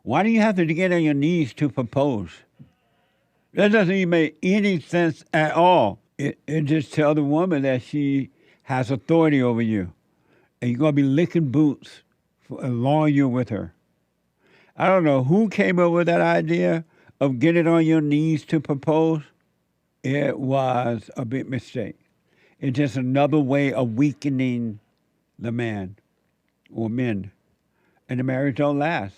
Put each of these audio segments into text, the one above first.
Why do you have to get on your knees to propose? That doesn't even make any sense at all. It just tells the woman that she has authority over you. And you're going to be licking boots for as long as you're with her. I don't know who came up with that idea of getting on your knees to propose. It was a big mistake. It's just another way of weakening the man or men. And the marriage don't last.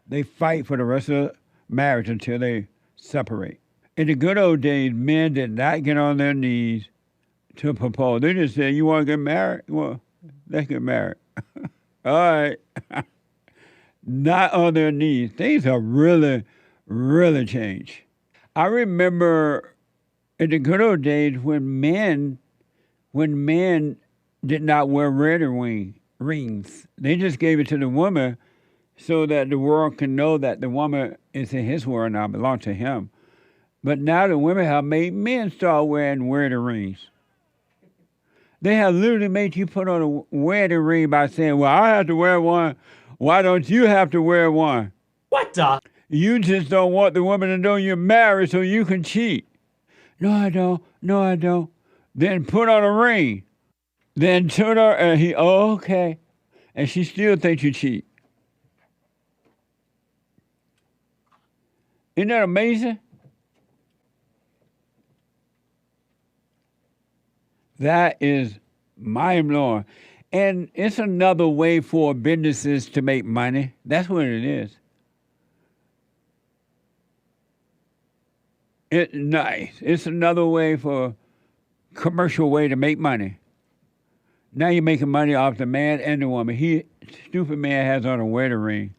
They fight for the rest of the marriage until they separate. In the good old days, men did not get on their knees to propose. They just said, you want to get married? Well, let's get married. All right. Not on their knees. Things have really, really changed. I remember in the good old days when men did not wear wedding rings. They just gave it to the woman so that the world can know that the woman is in his world now, belongs to him. But now the women have made men start wearing wedding rings. They have literally made you put on a wedding ring by saying, well, I have to wear one. Why don't you have to wear one? What the? You just don't want the woman to know you're married so you can cheat. No, I don't. No, I don't. Then put on a ring. Then turn her and okay. And she still thinks you cheat. Isn't that amazing? That is mind-blowing. And it's another way for businesses to make money. That's what it is. It's nice. It's another way for commercial way to make money. Now you're making money off the man and the woman. Stupid man has on a wedding ring.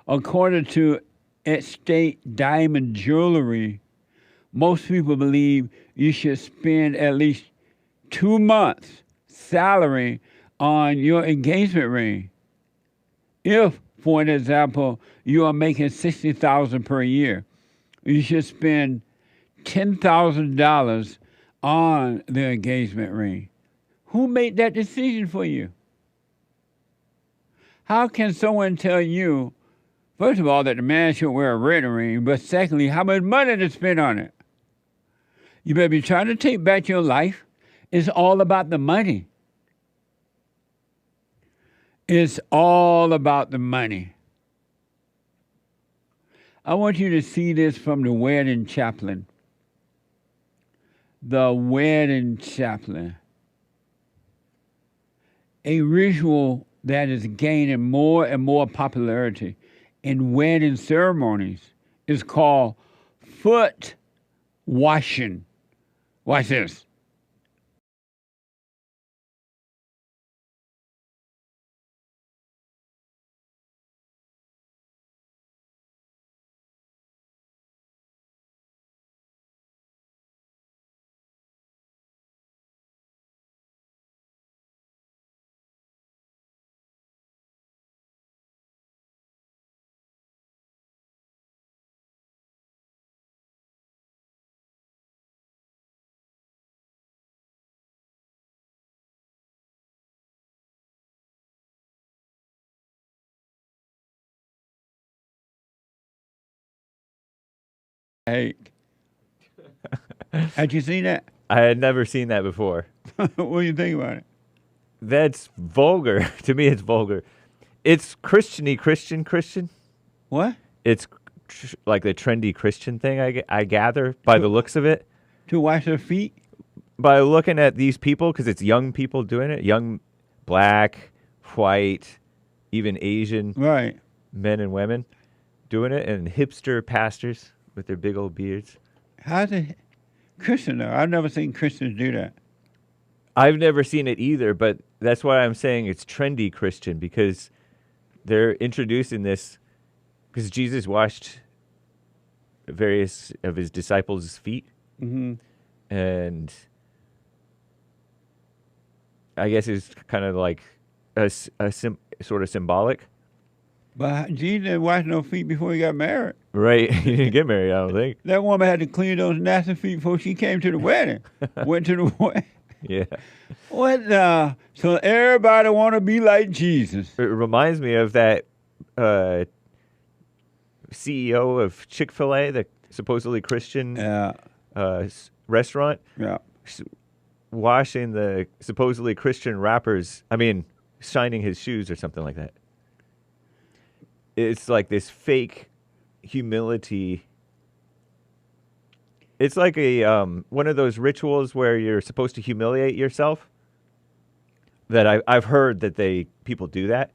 According to Estate Diamond Jewelry, most people believe you should spend at least 2 months' salary on your engagement ring. If, for an example, you are making $60,000 per year, you should spend $10,000 on the engagement ring. Who made that decision for you? How can someone tell you, first of all, that the man should wear a wedding ring, but secondly, how much money to spend on it? You better be trying to take back your life. It's all about the money. It's all about the money. I want you to see this from the wedding chaplain. The wedding chaplain. A ritual that is gaining more and more popularity in wedding ceremonies is called foot washing. Watch this. Hey, had you seen that? I had never seen that before. What do you think about it? That's vulgar. To me, it's vulgar. It's Christian. What? It's like the trendy Christian thing, I gather, by the looks of it. To wash their feet? By looking at these people, because it's young people doing it. Young, black, white, even Asian Right. men and women doing it. And hipster pastors with their big old beards. How's it Christian though? I've never seen Christians do that. I've never seen it either, but that's why I'm saying it's trendy Christian, because they're introducing this, because Jesus washed various of his disciples' feet. Mm-hmm. And I guess it's kind of like sort of symbolic. But Jesus didn't wash no feet before he got married. Right. He didn't get married, I don't think. That woman had to clean those nasty feet before she came to the wedding. Went to the wedding. Yeah. What? So everybody want to be like Jesus. It reminds me of that CEO of Chick-fil-A, the supposedly Christian restaurant, Yeah. washing the supposedly Christian rappers, shining his shoes or something like that. It's like this fake humility. It's like a one of those rituals where you're supposed to humiliate yourself. That I've heard that people do that.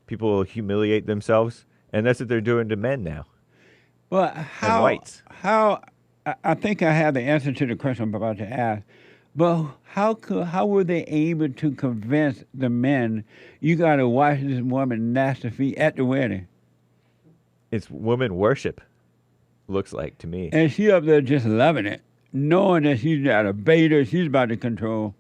People humiliate themselves, and that's what they're doing to men now. Well, And whites. I think I have the answer to the question I'm about to ask. But how were they able to convince the men you got to wash this woman nasty feet at the wedding? It's woman worship, looks like to me. And she up there just loving it, knowing that she's got a beta, she's about to control.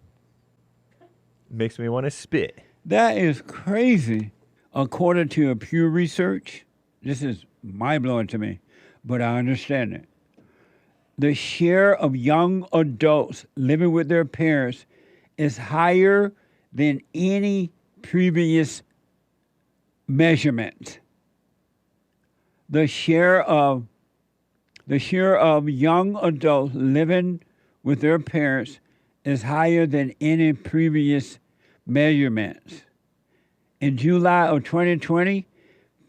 Makes me want to spit. That is crazy. According to a Pew Research, this is mind-blowing to me, but I understand it. The share of young adults living with their parents is higher than any previous measurement. The share of young adults living with their parents is higher than any previous measurements. In July of 2020,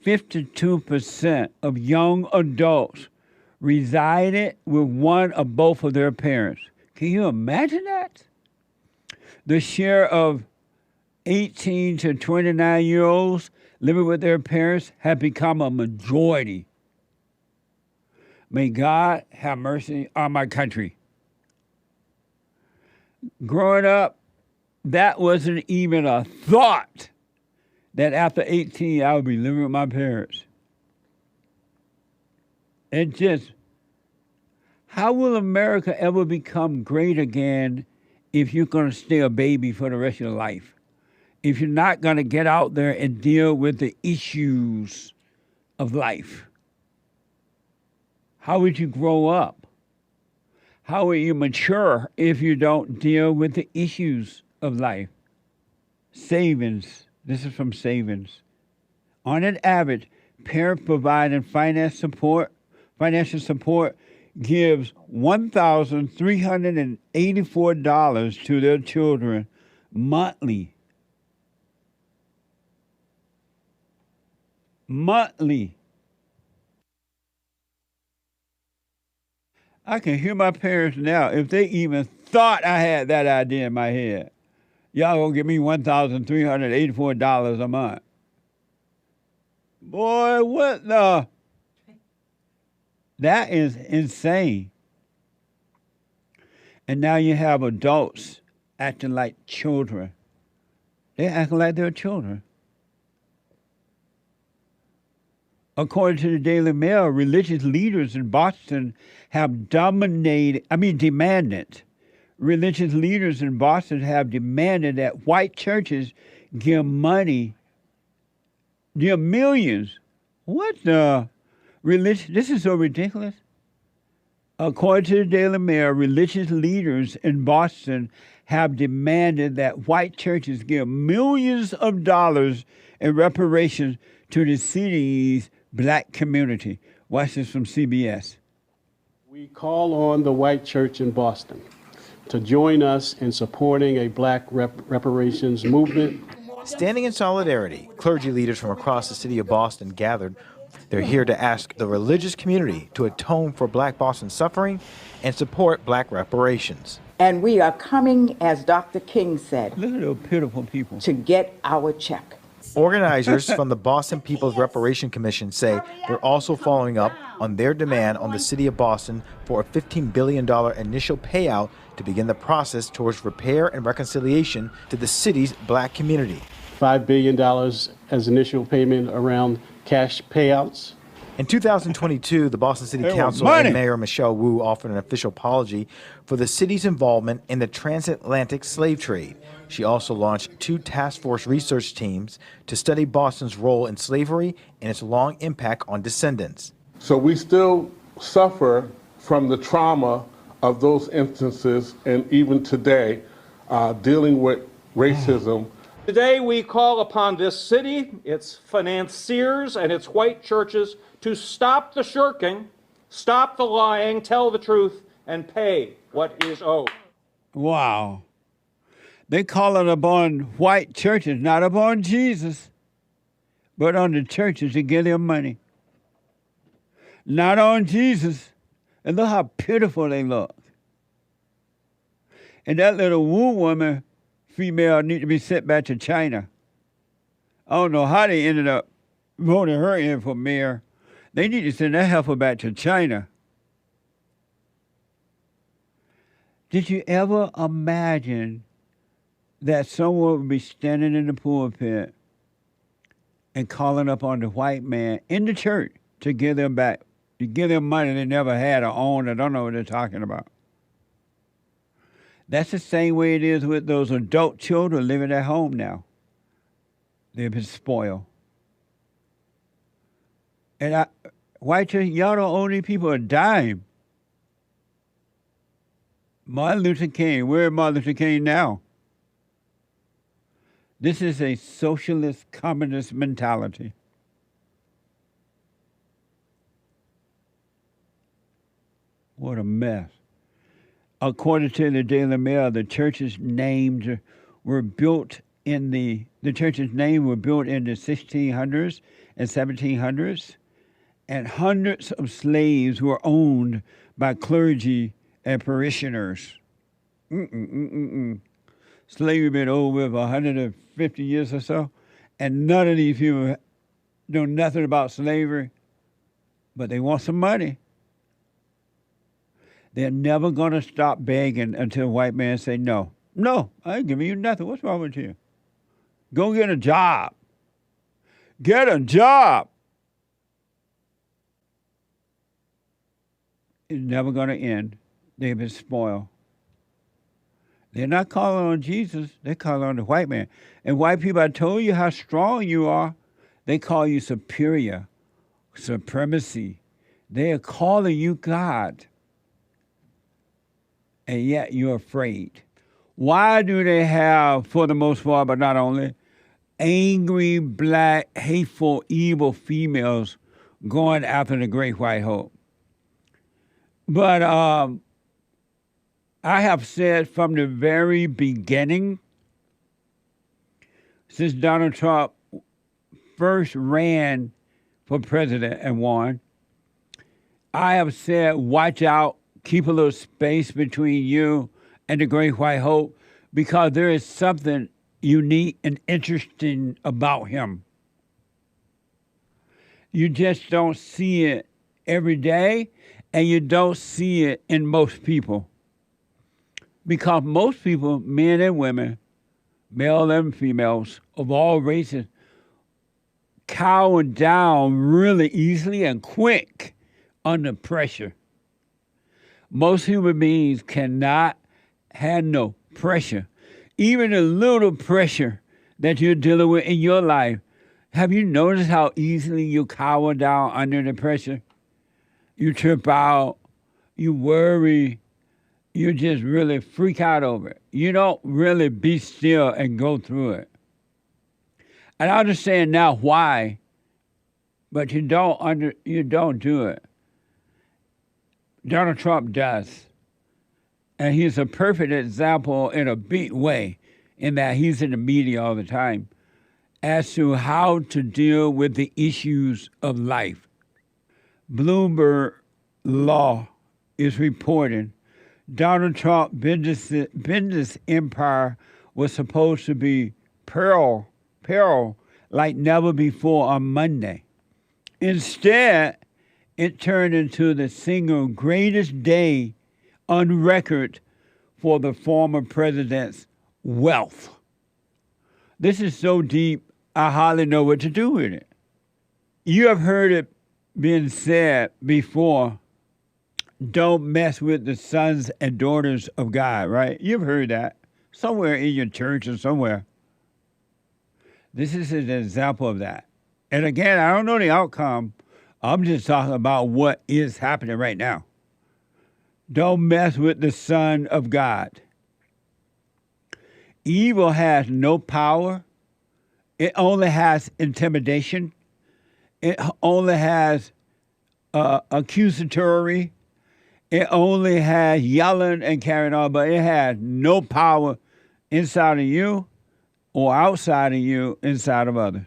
52% of young adults resided with one or both of their parents. Can you imagine that? The share of 18 to 29-year-olds living with their parents have become a majority. May God have mercy on my country. Growing up, that wasn't even a thought that after 18 I would be living with my parents. It just, how will America ever become great again if you're going to stay a baby for the rest of your life? If you're not going to get out there and deal with the issues of life? How would you grow up? How will you mature if you don't deal with the issues of life? Savings. This is from Savings. On an average, parents providing financial support gives $1,384 to their children monthly. Monthly. I can hear my parents now, if they even thought I had that idea in my head. Y'all gonna give me $1,384 a month. Boy, what the? That is insane. And now you have adults acting like children. They're acting like they're children. According to the Daily Mail, religious leaders in Boston have demanded that white churches give millions. What the? This is so ridiculous. According to the Daily Mail, religious leaders in Boston have demanded that white churches give millions of dollars in reparations to the city's black community. Watch this from CBS. We call on the white church in Boston to join us in supporting a black reparations movement. Standing in solidarity, clergy leaders from across the city of Boston gathered. They're here to ask the religious community to atone for black Boston's suffering and support black reparations. And we are coming, as Dr. King said, look at those pitiful people, to get our check. Organizers from the Boston People's Reparation Commission say they're also following up on their demand on the city of Boston for a $15 billion initial payout to begin the process towards repair and reconciliation to the city's black community. $5 billion as initial payment around cash payouts. In 2022, the Boston City Council and Mayor Michelle Wu offered an official apology for the city's involvement in the transatlantic slave trade. She also launched 2 task force research teams to study Boston's role in slavery and its long impact on descendants. So we still suffer from the trauma of those instances, and even today, dealing with racism Today we call upon this city, its financiers, and its white churches to stop the shirking, stop the lying, tell the truth, and pay what is owed. Wow. They call it upon white churches, not upon Jesus, but on the churches to give them money. Not on Jesus. And look how pitiful they look. And that little Wu woman, female, need to be sent back to China. I don't know how they ended up voting her in for mayor. They need to send that heifer back to China. Did you ever imagine that someone would be standing in the pulpit and calling up on the white man in the church to give them back, to give them money they never had or owned or don't know what they're talking about? That's the same way it is with those adult children living at home now. They've been spoiled. And white church, y'all don't owe these people a dime. Martin Luther King, where is Martin Luther King now? This is a socialist, communist mentality. What a mess. According to the Daily Mail, the churches named were built in the church's name were built in the 1600s and 1700s, and hundreds of slaves were owned by clergy and parishioners. Slavery been over for 150 years or so, and none of these people know nothing about slavery, but they want some money. They're never going to stop begging until white men say, no, I ain't giving you nothing. What's wrong with you? Go get a job. Get a job. It's never going to end. They've been spoiled. They're not calling on Jesus. They're calling on the white man. And white people, I told you how strong you are. They call you superior, supremacy. They are calling you God. And yet you're afraid. Why do they have, for the most part, but not only, angry, black, hateful, evil females going after the great white hope? But I have said from the very beginning, since Donald Trump first ran for president and won, I have said, watch out, keep a little space between you and the great white hope, because there is something unique and interesting about him. You just don't see it every day, and you don't see it in most people. Because most people, men and women, male and females of all races, cower down really easily and quick under pressure. Most human beings cannot handle pressure. Even a little pressure that you're dealing with in your life. Have you noticed how easily you cower down under the pressure? You trip out, you worry, you just really freak out over it. You don't really be still and go through it. And I understand now why, but you don't do it. Donald Trump does. And he's a perfect example in a big way in that he's in the media all the time as to how to deal with the issues of life. Bloomberg Law is reporting Donald Trump's business empire was supposed to be peril like never before on Monday. Instead, it turned into the single greatest day on record for the former president's wealth. This is so deep, I hardly know what to do with it. You have heard it being said before, don't mess with the sons and daughters of God, right? You've heard that somewhere in your church or somewhere. This is an example of that. And again, I don't know the outcome. I'm just talking about what is happening right now. Don't mess with the Son of God. Evil has no power It only has intimidation. It only has accusatory. It only has yelling and carrying on, but it has no power inside of you or outside of you, inside of others.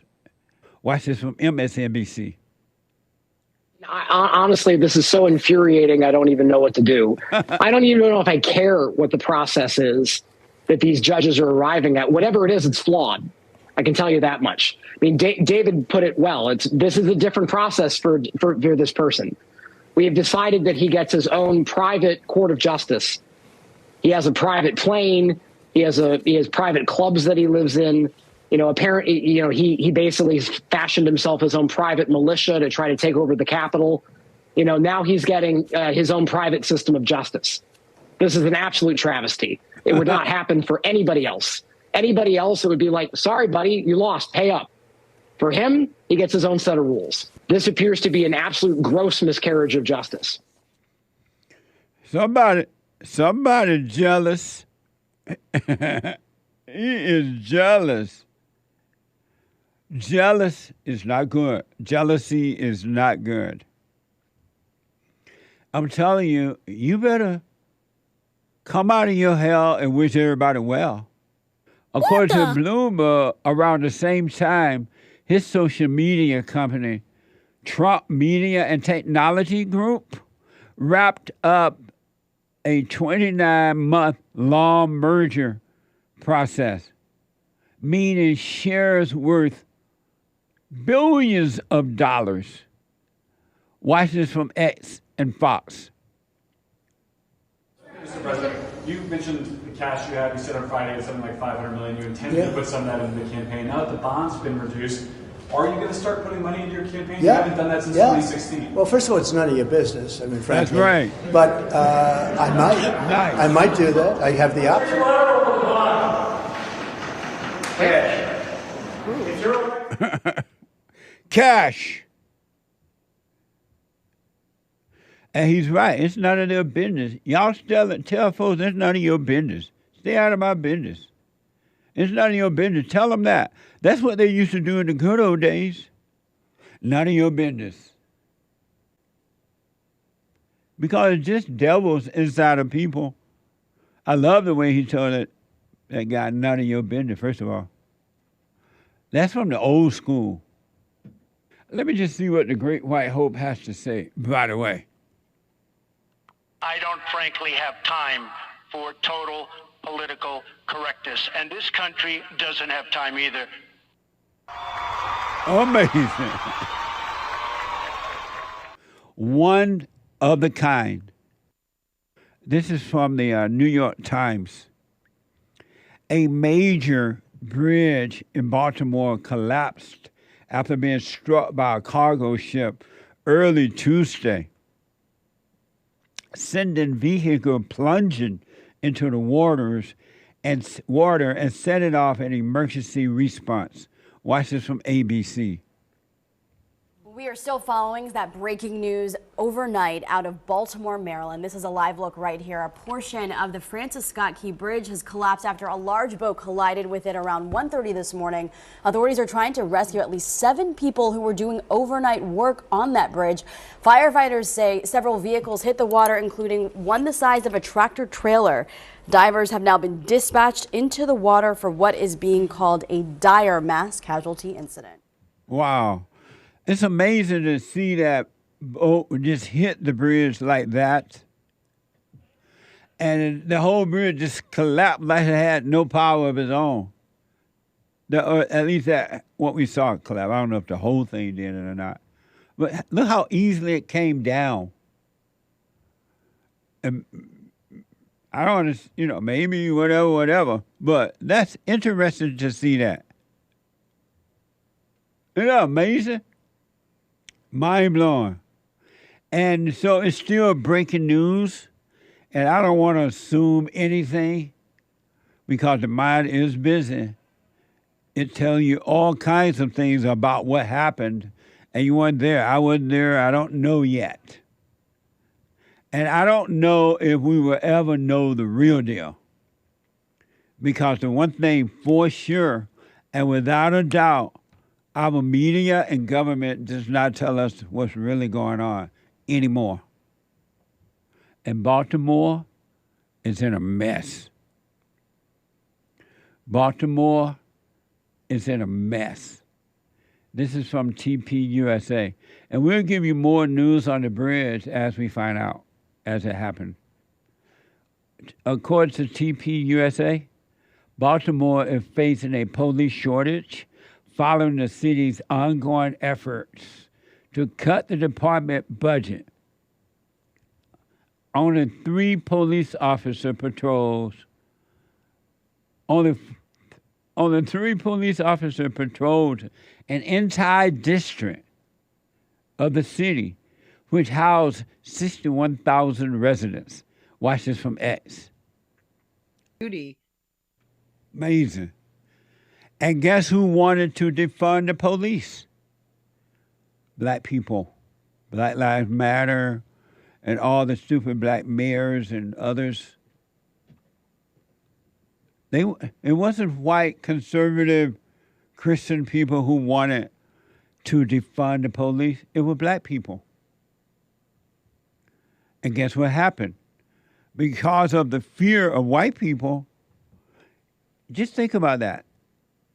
Watch this from MSNBC. Honestly, this is so infuriating, I don't even know what to do. I don't even know if I care what the process is that these judges are arriving at. Whatever it is, it's flawed. I can tell you that much. I mean, David put it well. This is a different process for this person. We have decided that he gets his own private court of justice. He has a private plane. He has private clubs that he lives in. Apparently, he basically fashioned himself his own private militia to try to take over the Capitol. Now he's getting his own private system of justice. This is an absolute travesty. It would not happen for anybody else. Anybody else, it would be like, sorry, buddy, you lost, pay up. For him, he gets his own set of rules. This appears to be an absolute gross miscarriage of justice. Somebody jealous. He is jealous. Jealous is not good. Jealousy is not good. I'm telling you, you better come out of your hell and wish everybody well. According to Bloomberg, around the same time, his social media company, Trump Media and Technology Group, wrapped up a 29-month-long merger process, meaning shares worth billions of dollars. Watch this from X and Fox. Mr. President, you mentioned the cash you had. You said on Friday it's something like $500 million. You intended to put some of that into the campaign. Now that the bond's been reduced, are you going to start putting money into your campaign? You haven't done that since 2016. Well, first of all, it's none of your business. I mean, frankly. That's right. But I might do that. I have the option. Cash. And he's right. It's none of their business. Y'all tell folks it's none of your business. Stay out of my business. It's none of your business. Tell them that. That's what they used to do in the good old days. None of your business. Because it's just devils inside of people. I love the way he told that guy, none of your business, first of all. That's from the old school. Let me just see what the Great White Hope has to say, by the way. I don't frankly have time for total political correctness, and this country doesn't have time either. Amazing. One of a kind. This is from the New York Times. A major bridge in Baltimore collapsed after being struck by a cargo ship early Tuesday, sending vehicle plunging into the water and setting off an emergency response. Watch this from ABC. We are still following that breaking news overnight out of Baltimore, Maryland. This is a live look right here. A portion of the Francis Scott Key Bridge has collapsed after a large boat collided with it around 1:30 this morning. Authorities are trying to rescue at least 7 people who were doing overnight work on that bridge. Firefighters say several vehicles hit the water, including one the size of a tractor trailer. Divers have now been dispatched into the water for what is being called a dire mass casualty incident. Wow. It's amazing to see that boat just hit the bridge like that. And the whole bridge just collapsed like it had no power of its own. At least that what we saw collapse. I don't know if the whole thing did it or not. But look how easily it came down. And I don't understand, maybe whatever. But that's interesting to see that. Isn't that amazing? Mind blowing. And so it's still breaking news. And I don't want to assume anything because the mind is busy. It tells you all kinds of things about what happened. And you weren't there. I wasn't there. I don't know yet. And I don't know if we will ever know the real deal. Because the one thing for sure, And without a doubt, our media and government does not tell us what's really going on anymore. And Baltimore is in a mess. Baltimore is in a mess. This is from TPUSA. And we'll give you more news on the bridge as we find out, as it happened. According to TPUSA, Baltimore is facing a police shortage following the city's ongoing efforts to cut the department budget. Only 3 police officer patrols. Only 3 police officers patrolled an entire district of the city, which housed 61,000 residents. Watch this from X. Duty. Amazing. And guess who wanted to defund the police? Black people. Black Lives Matter and all the stupid black mayors and others. It wasn't white, conservative, Christian people who wanted to defund the police. It was black people. And guess what happened? Because of the fear of white people, just think about that.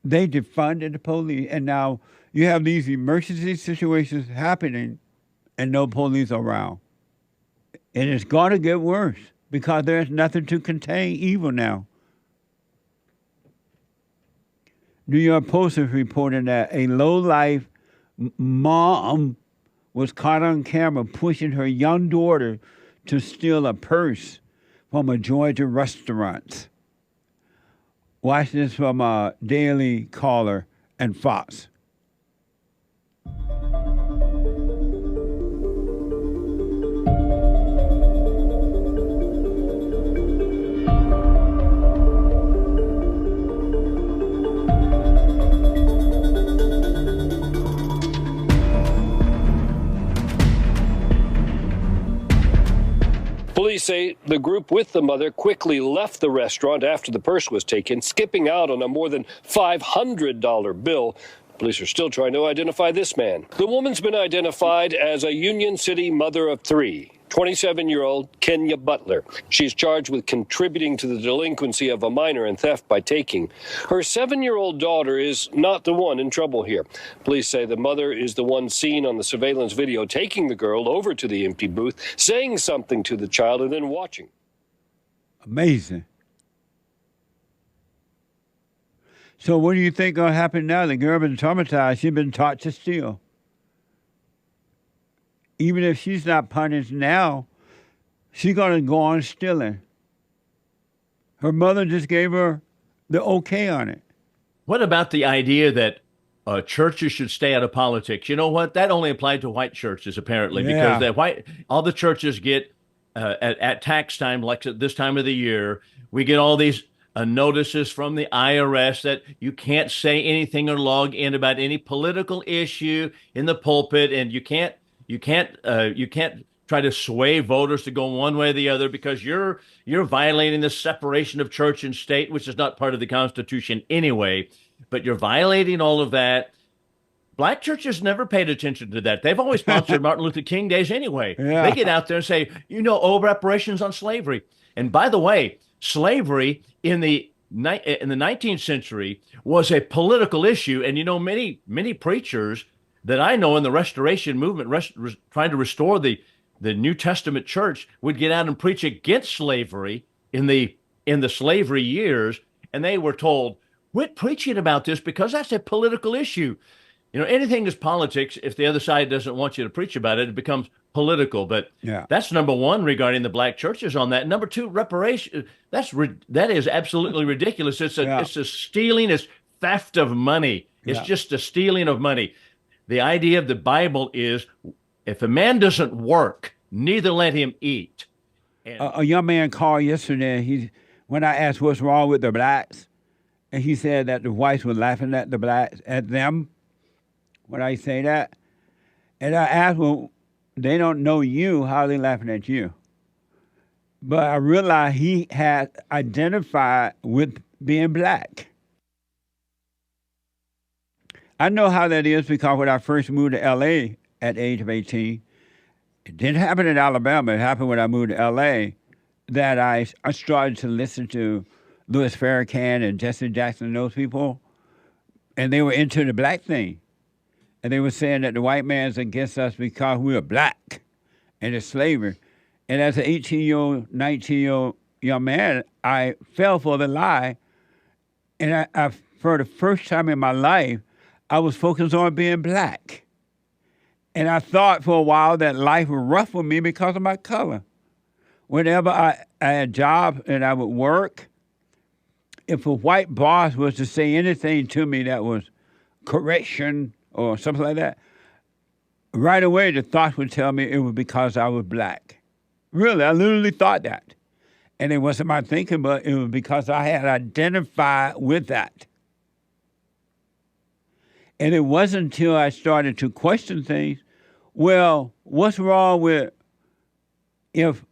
They defunded the police, and now you have these emergency situations happening and no police around. And it's going to get worse because there's nothing to contain evil now. New York Post is reporting that a low-life mom was caught on camera pushing her young daughter to steal a purse from a Georgia restaurant. Watch this from Daily Caller and Fox. Police say the group with the mother quickly left the restaurant after the purse was taken, skipping out on a more than $500 bill. Police are still trying to identify this man. The woman's been identified as a Union City mother of 3, 27-year-old Kenya Butler. She's charged with contributing to the delinquency of a minor and theft by taking. Her 7-year-old daughter is not the one in trouble here. Police say the mother is the one seen on the surveillance video taking the girl over to the empty booth, saying something to the child, and then watching. Amazing. So what do you think going to happen now? The girl been traumatized. She's been taught to steal. Even if she's not punished now, she's going to go on stealing. Her mother just gave her the okay on it. What about the idea that churches should stay out of politics? You know what? That only applied to white churches, apparently, because all the churches get at tax time, like at this time of the year, we get all these notices from the IRS that you can't say anything or log in about any political issue in the pulpit, and you can't try to sway voters to go one way or the other because you're violating the separation of church and state, which is not part of the Constitution anyway. But you're violating all of that. Black churches never paid attention to that. They've always sponsored Martin Luther King days anyway. Yeah. They get out there and say, reparations on slavery. And by the way, slavery in the 19th century was a political issue. And many preachers that I know in the Restoration movement, trying to restore the New Testament church, would get out and preach against slavery in the slavery years, and they were told, quit preaching about this because that's a political issue. Anything is politics. If the other side doesn't want you to preach about it, it becomes political. But that's number one regarding the black churches on that. Number two, reparations. That is absolutely ridiculous. It's a stealing, it's theft of money. It's just a stealing of money. The idea of the Bible is, if a man doesn't work, neither let him eat. A young man called yesterday. When I asked what's wrong with the blacks, and he said that the whites were laughing at the blacks, at them, when I say that. And I asked, well, they don't know you, how are they laughing at you? But I realized he had identified with being black. I know how that is because when I first moved to L.A. at the age of 18, it didn't happen in Alabama. It happened when I moved to L.A. that I started to listen to Louis Farrakhan and Jesse Jackson and those people, and they were into the black thing. And they were saying that the white man's against us because we are black and it's slavery. And as an 18-year-old, 19-year-old young man, I fell for the lie. And I, for the first time in my life, I was focused on being black. And I thought for a while that life was rough for me because of my color. Whenever I had a job and I would work, if a white boss was to say anything to me that was correction or something like that, right away the thought would tell me it was because I was black. Really, I literally thought that. And it wasn't my thinking, but it was because I had identified with that. And it wasn't until I started to question things, well, what's wrong with if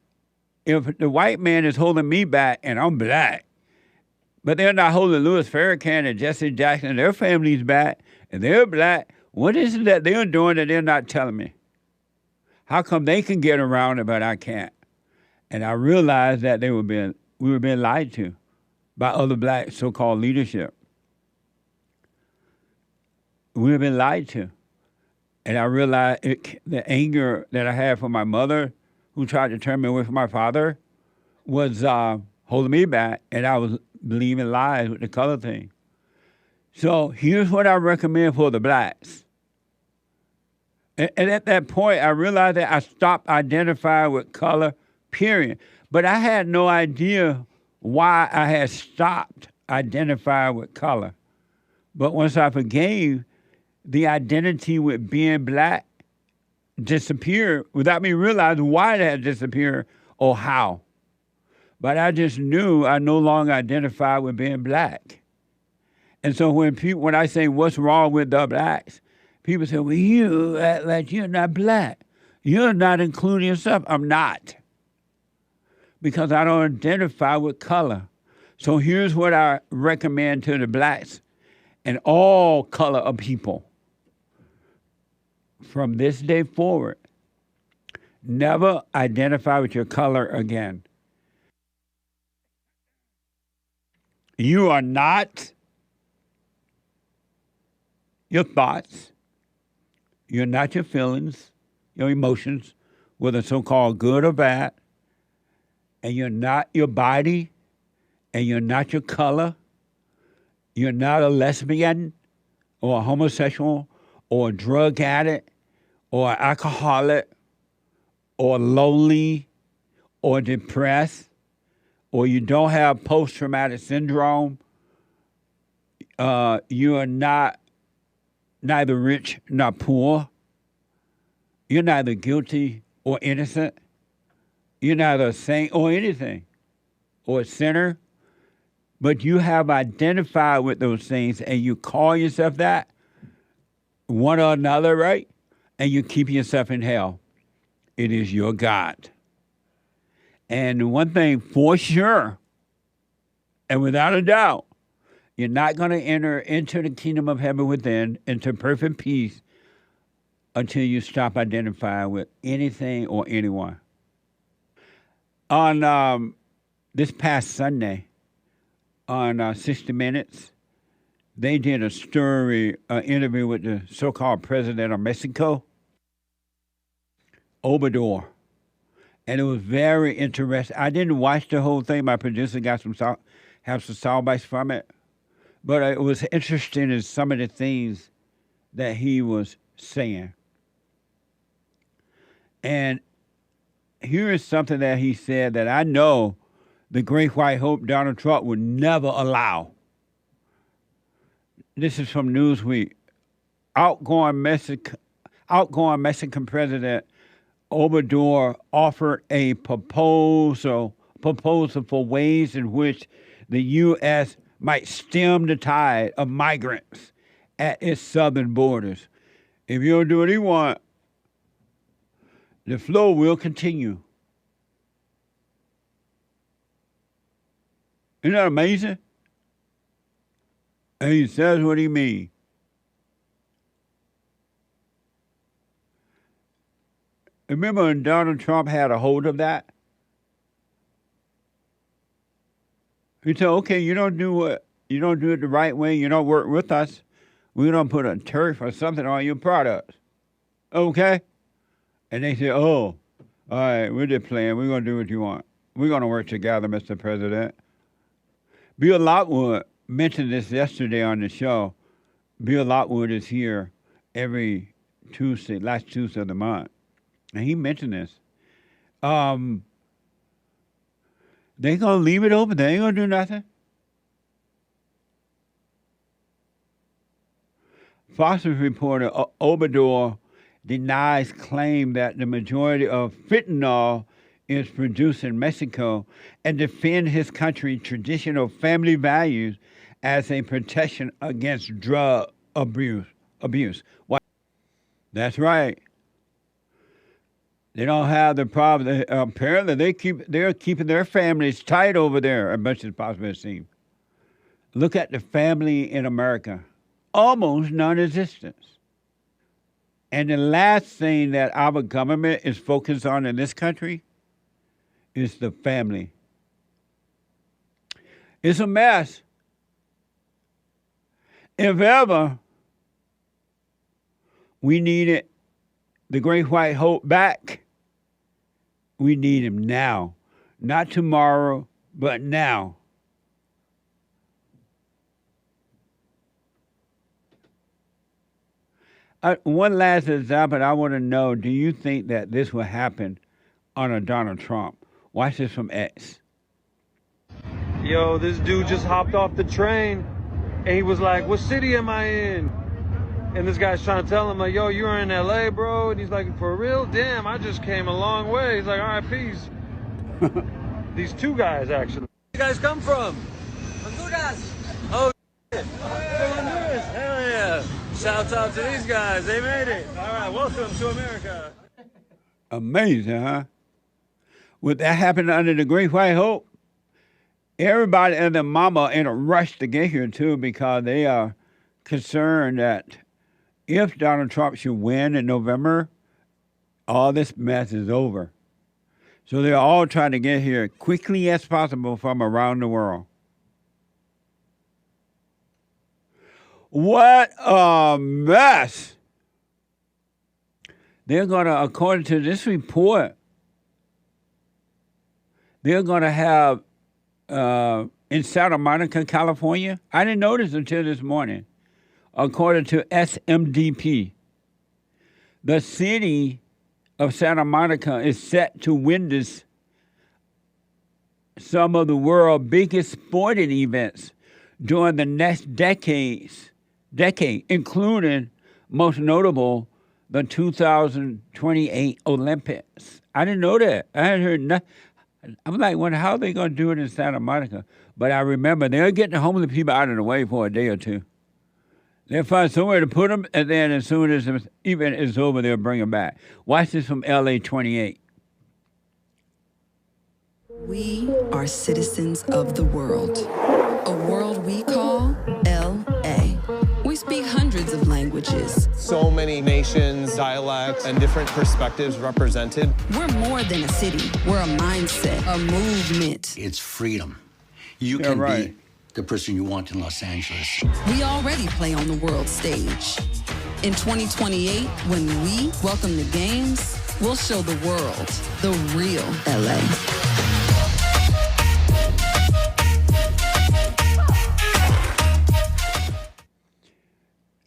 the white man is holding me back and I'm black, but they're not holding Louis Farrakhan and Jesse Jackson and their families back, and they're black, what is it that they're doing that they're not telling me? How come they can get around it, but I can't? And I realized that we were being lied to by other black so-called leadership. We were being lied to. And I realized the anger that I had for my mother, who tried to turn me away from my father, was holding me back, and I was believing lies with the color thing. So here's what I recommend for the blacks. And at that point, I realized that I stopped identifying with color, period. But I had no idea why I had stopped identifying with color. But once I forgave, the identity with being black disappeared without me realizing why it had disappeared or how. But I just knew I no longer identified with being black. And so when I say what's wrong with the blacks, people say, well, you act like you're not black. You're not including yourself. I'm not. Because I don't identify with color. So here's what I recommend to the blacks and all color of people. From this day forward, never identify with your color again. You are not your thoughts. You're not your feelings, your emotions, whether so-called good or bad. And you're not your body, and you're not your color. You're not a lesbian or a homosexual or a drug addict or an alcoholic or lonely or depressed, or you don't have post-traumatic syndrome. You are not neither rich nor poor. You're neither guilty or innocent. You're neither a saint or anything, or a sinner, but you have identified with those things and you call yourself that, one or another, right? And you keep yourself in hell. It is your God. And one thing for sure, and without a doubt, you're not going to enter into the kingdom of heaven within, into perfect peace, until you stop identifying with anything or anyone. On this past Sunday, on 60 Minutes, they did a story, interview with the so-called president of Mexico, Obrador. And it was very interesting. I didn't watch the whole thing. My producer got some sound bites from it. But it was interesting in some of the things that he was saying. And here is something that he said that I know the great white hope Donald Trump would never allow. This is from Newsweek. Outgoing Mexican President Obrador offered a proposal for ways in which the U.S. might stem the tide of migrants at its southern borders. If you don't do what he wants, the flow will continue. Isn't that amazing? And he says what he means. Remember when Donald Trump had a hold of that? He said, okay, you don't do it the right way, you don't work with us, we're going to put a tariff or something on your products. Okay? And they said, oh, all right, we're just playing. We're going to do what you want. We're going to work together, Mr. President. Bill Lockwood mentioned this yesterday on the show. Bill Lockwood is here every Tuesday, last Tuesday of the month. And he mentioned this. They're going to leave it open. They ain't going to do nothing. Fox News reporter Obrador denies claim that the majority of fentanyl is produced in Mexico and defends his country's traditional family values as a protection against drug abuse. Why? That's right. They don't have the problem. Apparently, they're keeping their families tight over there as much as possible, it seems. Look at the family in America. Almost non-existent. And the last thing that our government is focused on in this country is the family. It's a mess. If ever we needed the great white hope back, we need him now. Not tomorrow, but now. One last example I want to know, do you think that this will happen under Donald Trump? Watch this from X. Yo, this dude just hopped off the train and he was like, what city am I in? And this guy's trying to tell him, like, yo, you're in LA, bro. And he's like, for real? Damn, I just came a long way. He's like, all right, peace. These two guys, actually. Where you guys come from? Honduras. Oh, shit. Honduras. Hell yeah. Shouts out to these guys. They made it. All right, welcome to America. Amazing, huh? Would that happen under the Great White Hope? Everybody and their mama in a rush to get here, too, because they are concerned that if Donald Trump should win in November, all this mess is over. So they're all trying to get here quickly as possible from around the world. What a mess! They're going to, according to this report, they're going to have, in Santa Monica, California, I didn't notice until this morning, according to SMDP, the city of Santa Monica is set to witness some of the world's biggest sporting events during the next decade, including, most notable, the 2028 Olympics. I didn't know that. I hadn't heard nothing. I'm like, wonder how they going to do it in Santa Monica. But I remember they're getting the homeless people out of the way for a day or two. They'll find somewhere to put them, and then as soon as the event is over, they'll bring them back. Watch this from LA 28. We are citizens of the world, a world we call LA. We speak hundreds of languages. So many nations, dialects, and different perspectives represented. We're more than a city. We're a mindset, a movement. It's freedom. You can be the person you want in Los Angeles. We already play on the world stage. In 2028, when we welcome the games, we'll show the world the real LA.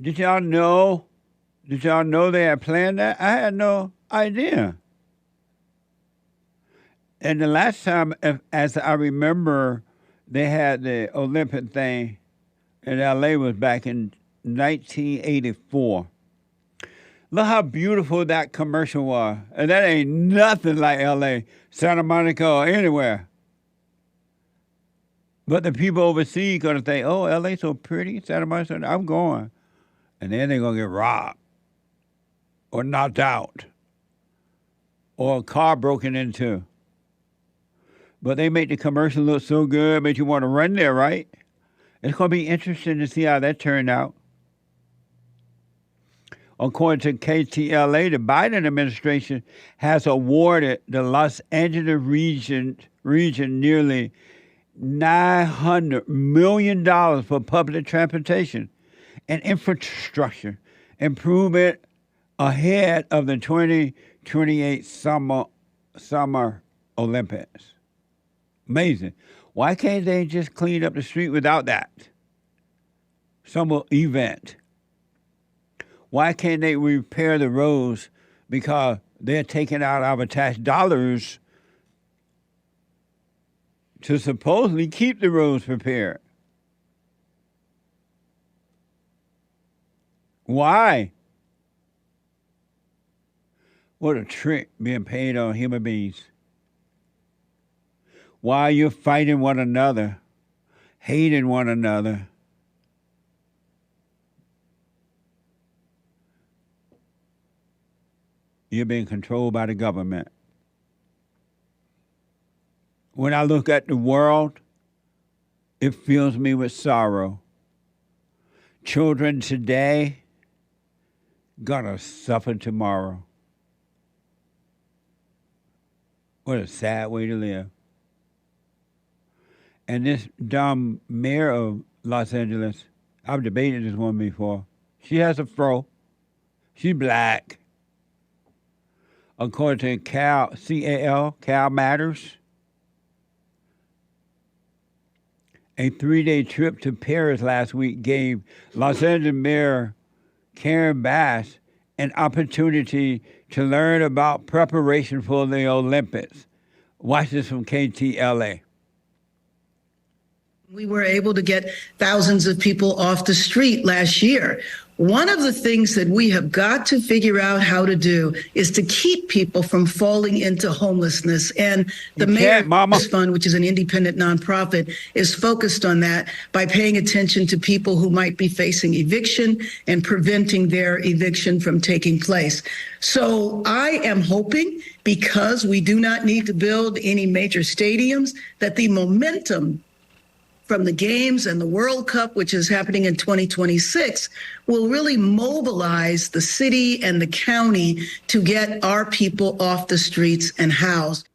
Did y'all know they had planned that? I had no idea. And the last time, as I remember, they had the Olympic thing in LA was back in 1984. Look how beautiful that commercial was. And that ain't nothing like LA, Santa Monica, or anywhere. But the people overseas going to think, oh, LA so pretty, Santa Monica, I'm going. And then they're going to get robbed or knocked out or a car broken into. But they make the commercial look so good, make you want to run there, right? It's going to be interesting to see how that turned out. According to KTLA, the Biden administration has awarded the Los Angeles region nearly $900 million for public transportation and infrastructure improvement ahead of the 2028 Summer Olympics. Amazing. Why can't they just clean up the street without that summer event? Why can't they repair the roads because they're taking out our tax dollars to supposedly keep the roads repaired? Why? What a trick being paid on human beings. Why you're fighting one another, hating one another. You're being controlled by the government. When I look at the world, it fills me with sorrow. Children today gonna suffer tomorrow. What a sad way to live. And this dumb mayor of Los Angeles, I've debated this one before. She has a fro. She's black. According to Cal Matters, a 3-day trip to Paris last week gave Los Angeles Mayor Karen Bass an opportunity to learn about preparation for the Olympics. Watch this from KTLA. We were able to get thousands of people off the street last year. One of the things that we have got to figure out how to do is to keep people from falling into homelessness. And the Mayor's Fund, which is an independent nonprofit, is focused on that by paying attention to people who might be facing eviction and preventing their eviction from taking place. So I am hoping, because we do not need to build any major stadiums, that the momentum from the games and the World Cup, which is happening in 2026, will really mobilize the city and the county to get our people off the streets and housed.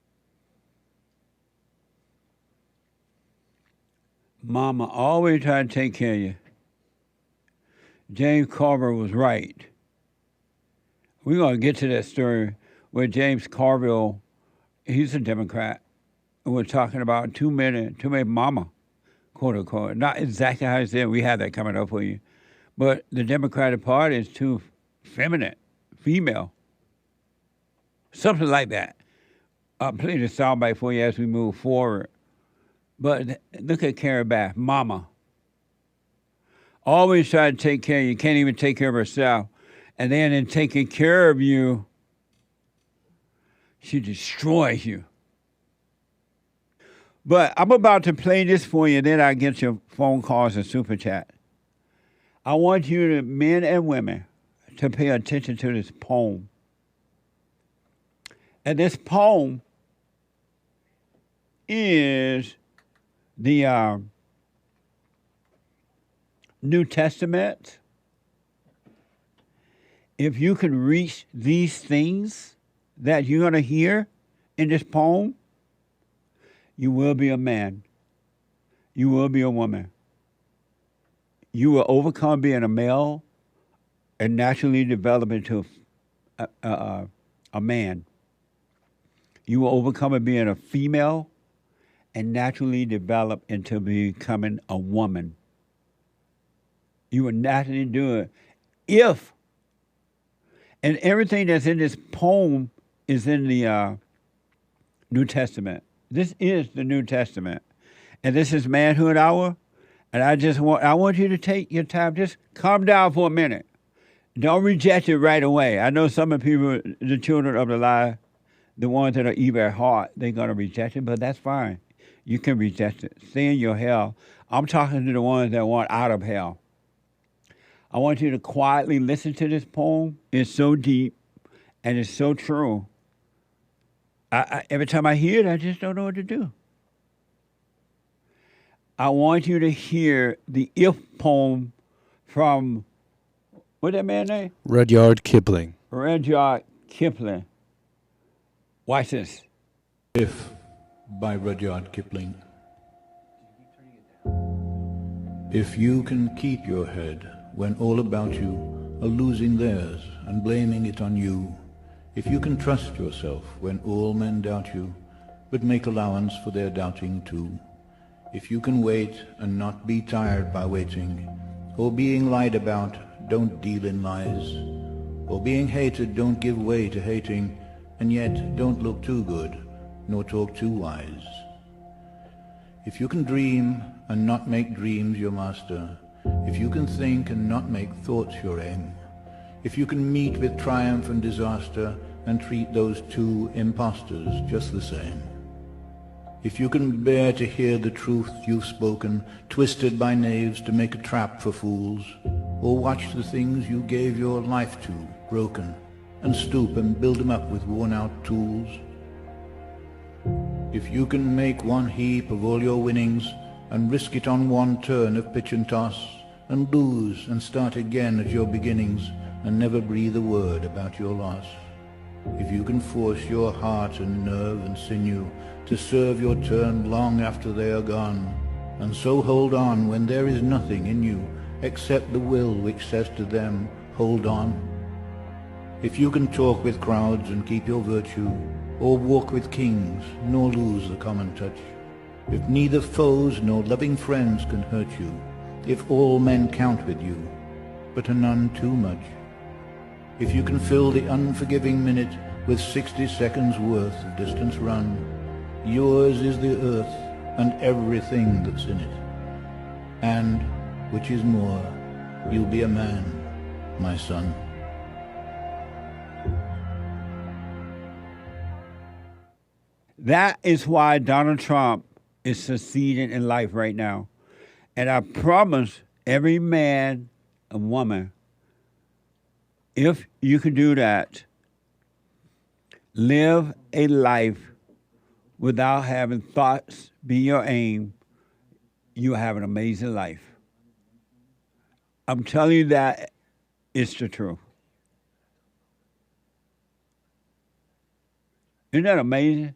Mama always tried to take care of you. James Carville was right. We're going to get to that story where James Carville, he's a Democrat, and we're talking about too many mama. Quote unquote. Not exactly how he said. We have that coming up for you. But the Democratic Party is too feminine, female. Something like that. I'll play the soundbite for you as we move forward. But look at Karen Bass, mama. Always try to take care of you. Can't even take care of herself. And then in taking care of you, she destroys you. But I'm about to play this for you, then I'll get your phone calls and super chat. I want you, men and women, to pay attention to this poem. And this poem is the New Testament. If you can reach these things that you're going to hear in this poem, you will be a man. You will be a woman. You will overcome being a male and naturally develop into a man. You will overcome being a female and naturally develop into becoming a woman. You will naturally do it if, and everything that's in this poem is in the New Testament. This is the New Testament. And this is Manhood Hour. And I want you to take your time. Just calm down for a minute. Don't reject it right away. I know some of the people, the children of the lie, the ones that are evil at heart, they're going to reject it, but that's fine. You can reject it. Stay in your hell. I'm talking to the ones that want out of hell. I want you to quietly listen to this poem. It's so deep and it's so true. Every time I hear it, I just don't know what to do. I want you to hear the If poem from What's that man's name? Rudyard Kipling. Rudyard Kipling. Watch this. If by Rudyard Kipling. If you can keep your head when all about you are losing theirs and blaming it on you, if you can trust yourself when all men doubt you, but make allowance for their doubting too, if you can wait and not be tired by waiting, or being lied about, don't deal in lies, or being hated, don't give way to hating, and yet don't look too good, nor talk too wise. If you can dream and not make dreams your master, if you can think and not make thoughts your aim, if you can meet with triumph and disaster and treat those two impostors just the same, if you can bear to hear the truth you've spoken, twisted by knaves to make a trap for fools, or watch the things you gave your life to broken, and stoop and build them up with worn-out tools, if you can make one heap of all your winnings and risk it on one turn of pitch and toss, and lose and start again at your beginnings and never breathe a word about your loss, if you can force your heart and nerve and sinew to serve your turn long after they are gone, and so hold on when there is nothing in you except the will which says to them, hold on. If you can talk with crowds and keep your virtue, or walk with kings, nor lose the common touch, if neither foes nor loving friends can hurt you, if all men count with you, but are none too much, if you can fill the unforgiving minute with 60 seconds worth of distance run, yours is the earth and everything that's in it. And, which is more, you'll be a man, my son. That is why Donald Trump is succeeding in life right now. And I promise every man and woman, if you can do that, live a life without having thoughts be your aim, you have an amazing life. I'm telling you that it's the truth. Isn't that amazing?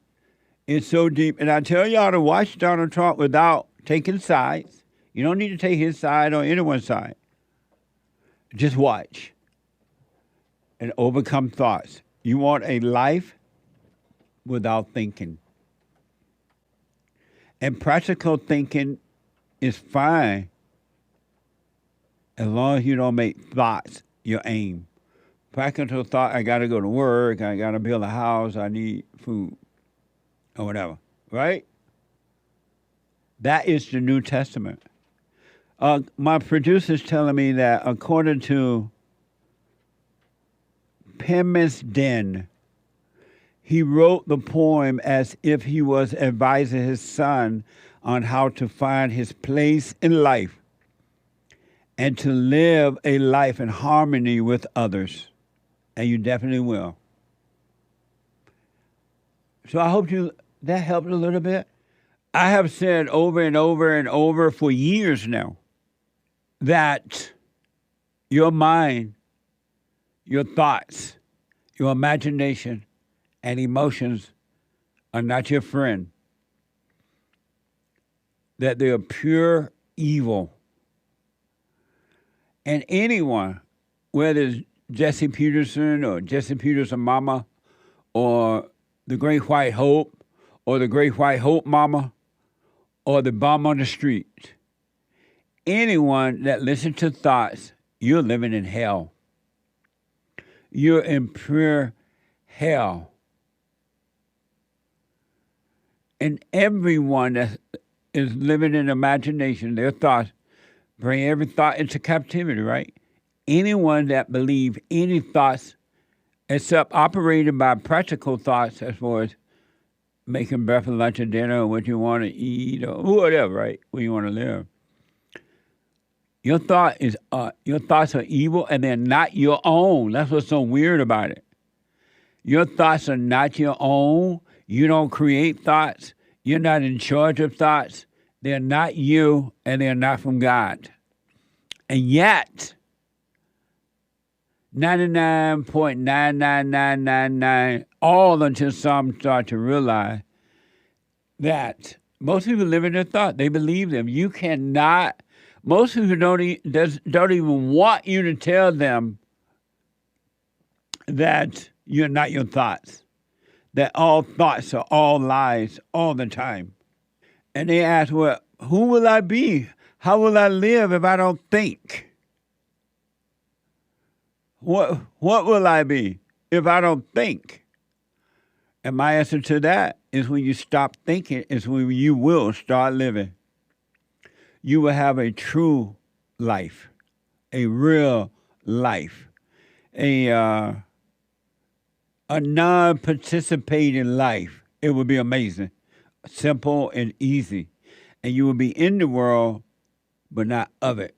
It's so deep. And I tell y'all to watch Donald Trump without taking sides. You don't need to take his side or anyone's side. Just watch and overcome thoughts. You want a life without thinking. And practical thinking is fine as long as you don't make thoughts your aim. Practical thought, I got to go to work, I got to build a house, I need food, or whatever, right? That is the New Testament. My producer's telling me that according to Penman's Den, he wrote the poem as if he was advising his son on how to find his place in life and to live a life in harmony with others. And you definitely will. So I hope that helped a little bit. I have said over and over and over for years now that your mind, your thoughts, your imagination, and emotions are not your friend. That they are pure evil. And anyone, whether it's Jesse Peterson or Jesse Peterson Mama or the Great White Hope or the Great White Hope Mama or the bomb on the street, anyone that listens to thoughts, you're living in hell. You're in pure hell. And everyone that is living in imagination, their thoughts, bring every thought into captivity, right? Anyone that believes any thoughts except operated by practical thoughts as far as making breakfast, lunch, and dinner, or what you want to eat, or whatever, right? Where you want to live. Your thoughts are evil, and they're not your own. That's what's so weird about it. Your thoughts are not your own. You don't create thoughts. You're not in charge of thoughts. They're not you, and they're not from God. And yet, 99.99999, all until some start to realize that most people live in their thought. They believe them. You cannot. Most people don't even want you to tell them that you're not your thoughts, that all thoughts are all lies all the time. And they ask, well, who will I be? How will I live if I don't think? What will I be if I don't think? And my answer to that is when you stop thinking is when you will start living. You will have a true life, a real life, a non-participating life. It will be amazing, simple and easy. And you will be in the world, but not of it.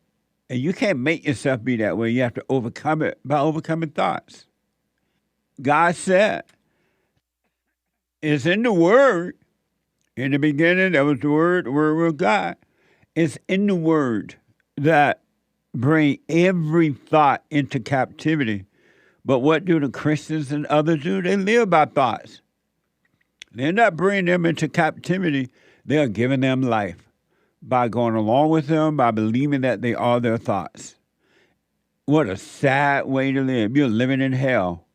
And you can't make yourself be that way. You have to overcome it by overcoming thoughts. God said, it's in the Word. In the beginning, there was the Word was God. It's in the Word that bring every thought into captivity. But what do the Christians and others do? They live by thoughts. They're not bringing them into captivity. They're giving them life by going along with them, by believing that they are their thoughts. What a sad way to live. You're living in hell.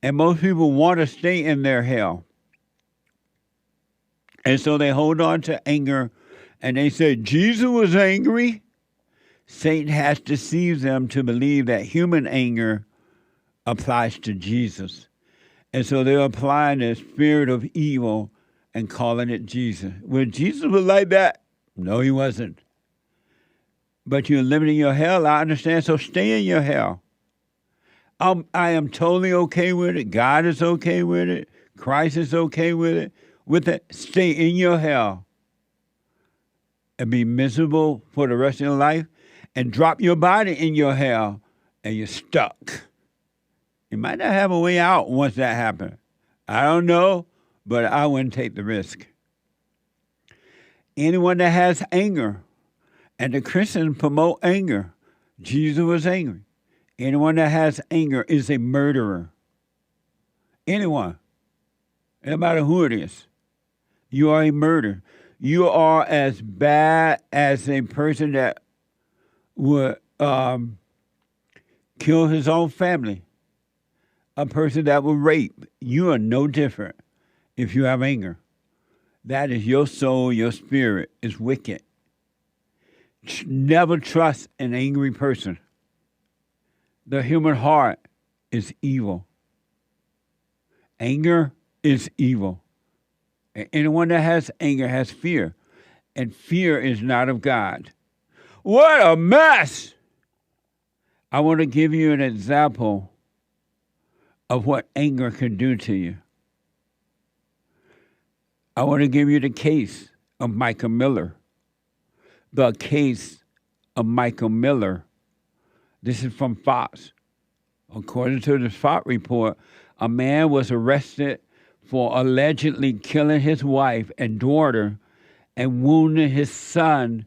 And most people want to stay in their hell. And so they hold on to anger, and they say, Jesus was angry. Satan has deceived them to believe that human anger applies to Jesus. And so they're applying the spirit of evil and calling it Jesus. Well, Jesus was like that. No, he wasn't. But you're living in your hell, I understand, so stay in your hell. I am totally okay with it. God is okay with it. Christ is okay with it. With it, stay in your hell and be miserable for the rest of your life and drop your body in your hell and you're stuck. You might not have a way out once that happens. I don't know, but I wouldn't take the risk. Anyone that has anger, and the Christians promote anger. Jesus was angry. Anyone that has anger is a murderer. Anyone, no matter who it is, you are a murderer. You are as bad as a person that would kill his own family, a person that would rape. You are no different if you have anger. That is your soul, your spirit is wicked. Never trust an angry person. The human heart is evil. Anger is evil. And anyone that has anger has fear. And fear is not of God. What a mess! I want to give you an example of what anger can do to you. I want to give you the case of Michael Miller. The case of Michael Miller. This is from Fox. According to the Fox report, a man was arrested for allegedly killing his wife and daughter and wounding his son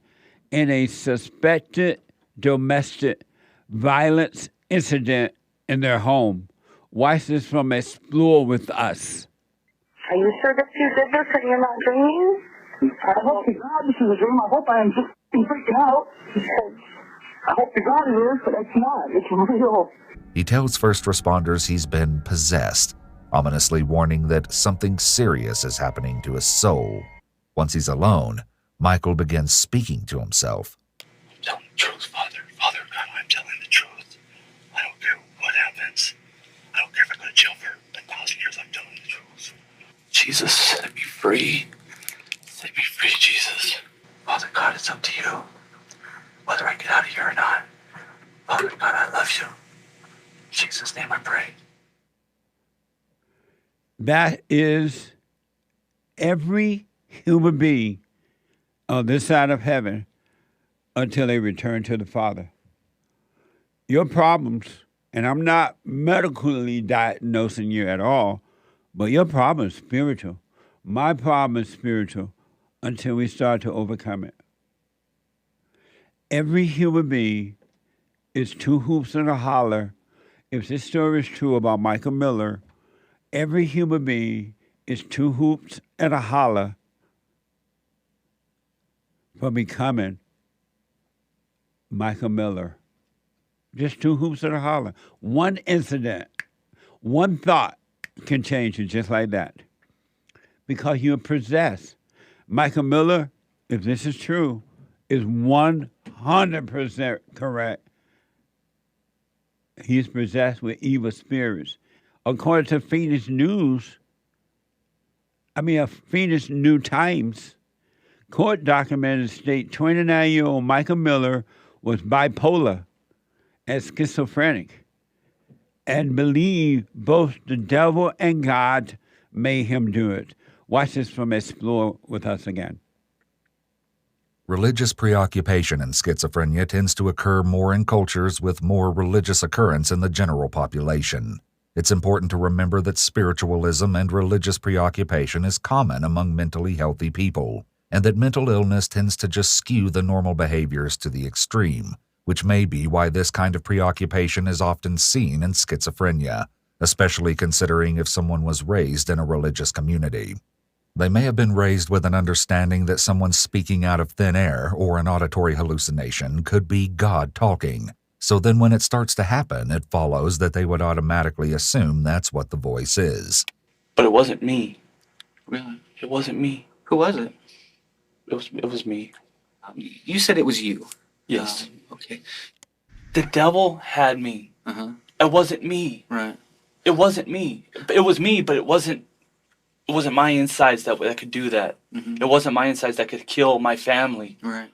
in a suspected domestic violence incident in their home. Watch this from Explore with Us. Are you sure that you did this and you're not dreaming? I hope to God this is a dream. I hope I am just freaking out. I hope to God it is, but it's not. It's real. He tells first responders he's been possessed, ominously warning that something serious is happening to his soul. Once he's alone, Michael begins speaking to himself. I'm telling the truth, Father. Father God, I'm telling the truth. I don't care what happens. I don't care if I go to jail for 1,000 years. I'm telling the truth. Jesus, set me free. Set me free, Jesus. Father God, it's up to you. Whether I get out of here or not. Father God, I love you. In Jesus' name I pray. That is every human being on this side of heaven until they return to the Father. Your problems, and I'm not medically diagnosing you at all, but your problem is spiritual. My problem is spiritual until we start to overcome it. Every human being is two hoops and a holler if this story is true about Michael Miller, every human being is 2 hoops and a holler from becoming Michael Miller. Just 2 hoops and a holler. One incident, one thought can change you just like that. Because you're possessed. Michael Miller, if this is true, is 100% correct. He's possessed with evil spirits. According to Phoenix New Times, court documents state 29-year-old Michael Miller was bipolar and schizophrenic and believed both the devil and God made him do it. Watch this from Explore with us again. Religious preoccupation and schizophrenia tends to occur more in cultures with more religious occurrence in the general population. It's important to remember that spiritualism and religious preoccupation is common among mentally healthy people, and that mental illness tends to just skew the normal behaviors to the extreme, which may be why this kind of preoccupation is often seen in schizophrenia, especially considering if someone was raised in a religious community. They may have been raised with an understanding that someone speaking out of thin air or an auditory hallucination could be God talking. So then when it starts to happen, it follows that they would automatically assume that's what the voice is. But it wasn't me. Really? It wasn't me. Who was it? It was me. You said it was you. Yes. Okay. The devil had me. It wasn't me. Right. It wasn't me. It was me, but it wasn't my insides that could do that. It wasn't my insides that could kill my family. Right.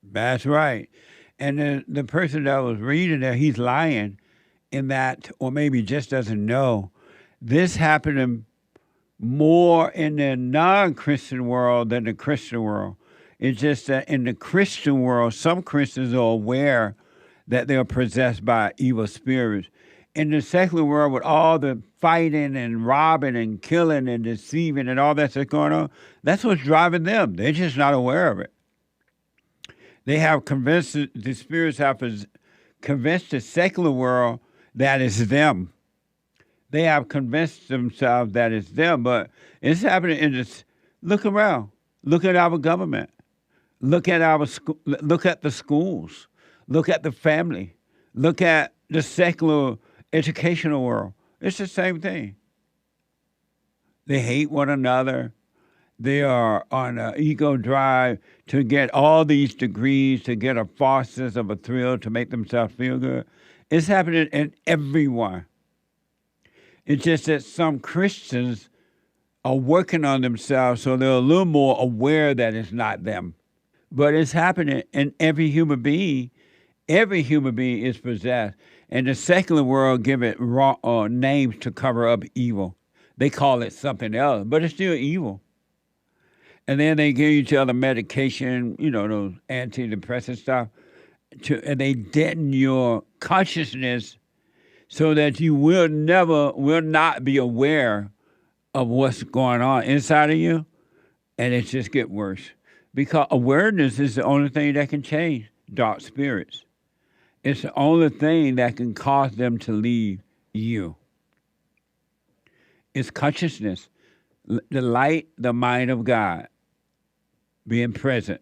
That's right. And the person that was reading there, he's lying in that, or maybe just doesn't know. This happened more in the non-Christian world than the Christian world. It's just that in the Christian world, some Christians are aware that they're possessed by evil spirits. In the secular world, with all the fighting and robbing and killing and deceiving and all that's going on, that's what's driving them. They're just not aware of it. They have convinced, the spirits have convinced the secular world that it's them. They have convinced themselves that it's them, but it's happening in this. Look around. Look at our government. Look at look at the schools. Look at the family. Look at the secular educational world. It's the same thing. They hate one another. They are on an ego drive to get all these degrees, to get a false sense of a thrill, to make themselves feel good. It's happening in everyone. It's just that some Christians are working on themselves so they're a little more aware that it's not them. But it's happening in every human being. Every human being is possessed. And the secular world give it names to cover up evil. They call it something else, but it's still evil. And then they give each other medication, those antidepressant stuff, and they deaden your consciousness so that you will not be aware of what's going on inside of you, and it just get worse. Because awareness is the only thing that can change dark spirits. It's the only thing that can cause them to leave you. It's consciousness, the light, the mind of God, being present.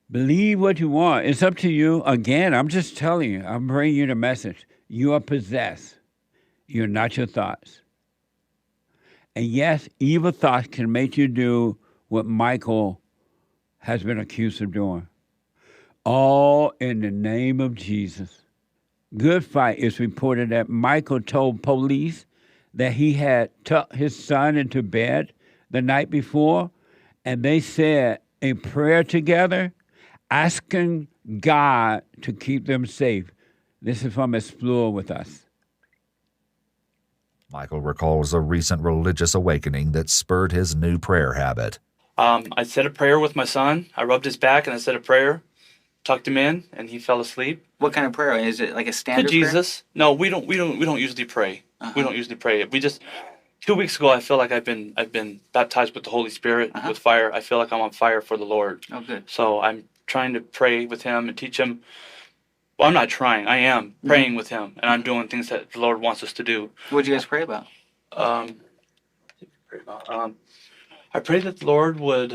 Believe what you want. It's up to you. Again, I'm just telling you, I'm bringing you the message. You are possessed. You're not your thoughts. And yes, evil thoughts can make you do what Michael has been accused of doing. All in the name of Jesus. Good Fight is reported that Michael told police that he had tucked his son into bed the night before, and they said a prayer together, asking God to keep them safe. This is from Explore with Us. Michael recalls a recent religious awakening that spurred his new prayer habit. I said a prayer with my son. I rubbed his back and I said a prayer, tucked him in, and he fell asleep. What kind of prayer? Is it like a standard to Jesus? Prayer? No, we don't usually pray. We don't usually pray. We just 2 weeks ago, I feel like I've been baptized with the Holy Spirit, with fire. I feel like I'm on fire for the Lord. Oh, good. So I'm trying to pray with him and teach him Well, I'm not trying. I am praying with him, and I'm doing things that the Lord wants us to do. What did you guys pray about? I pray that the Lord would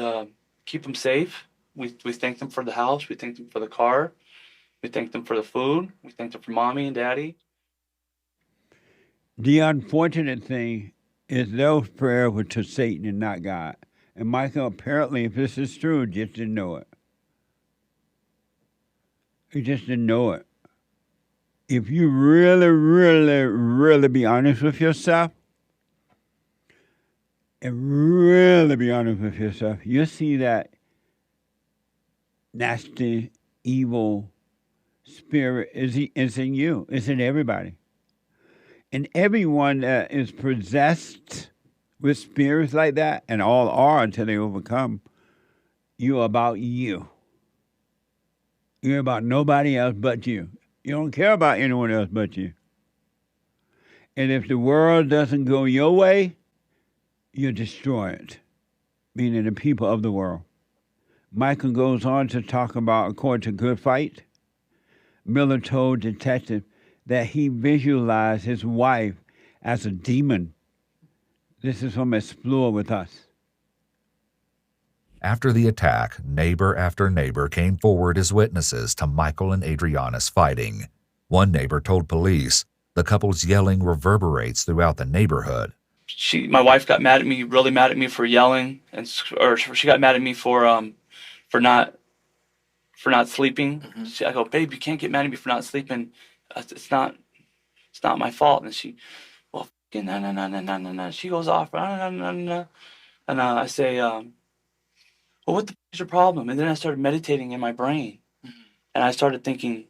keep him safe. We thank him for the house. We thank him for the car. We thank them for the food. We thank them for mommy and daddy. The unfortunate thing is those prayers were to Satan and not God. And Michael, apparently, if this is true, just didn't know it. He just didn't know it. If you really, really, really be honest with yourself, and really be honest with yourself, you'll see that nasty, evil spirit is in you. It's in everybody. And everyone that is possessed with spirits like that, and all are until they overcome, you're about you. You're about nobody else but you. You don't care about anyone else but you. And if the world doesn't go your way, you destroy it, meaning the people of the world. Michael goes on to talk about, according to Good Fight, Miller told detective that he visualized his wife as a demon. This is from Explore with Us. After the attack, neighbor after neighbor came forward as witnesses to Michael and Adriana's fighting. One neighbor told police the couple's yelling reverberates throughout the neighborhood. My wife got mad at me, really mad at me for yelling, or she got mad at me for not sleeping. I go, babe, you can't get mad at me for not sleeping. It's not my fault. And she, well, no. She goes off, no. And I say, well, what the f is your problem? And then I started meditating in my brain, and I started thinking,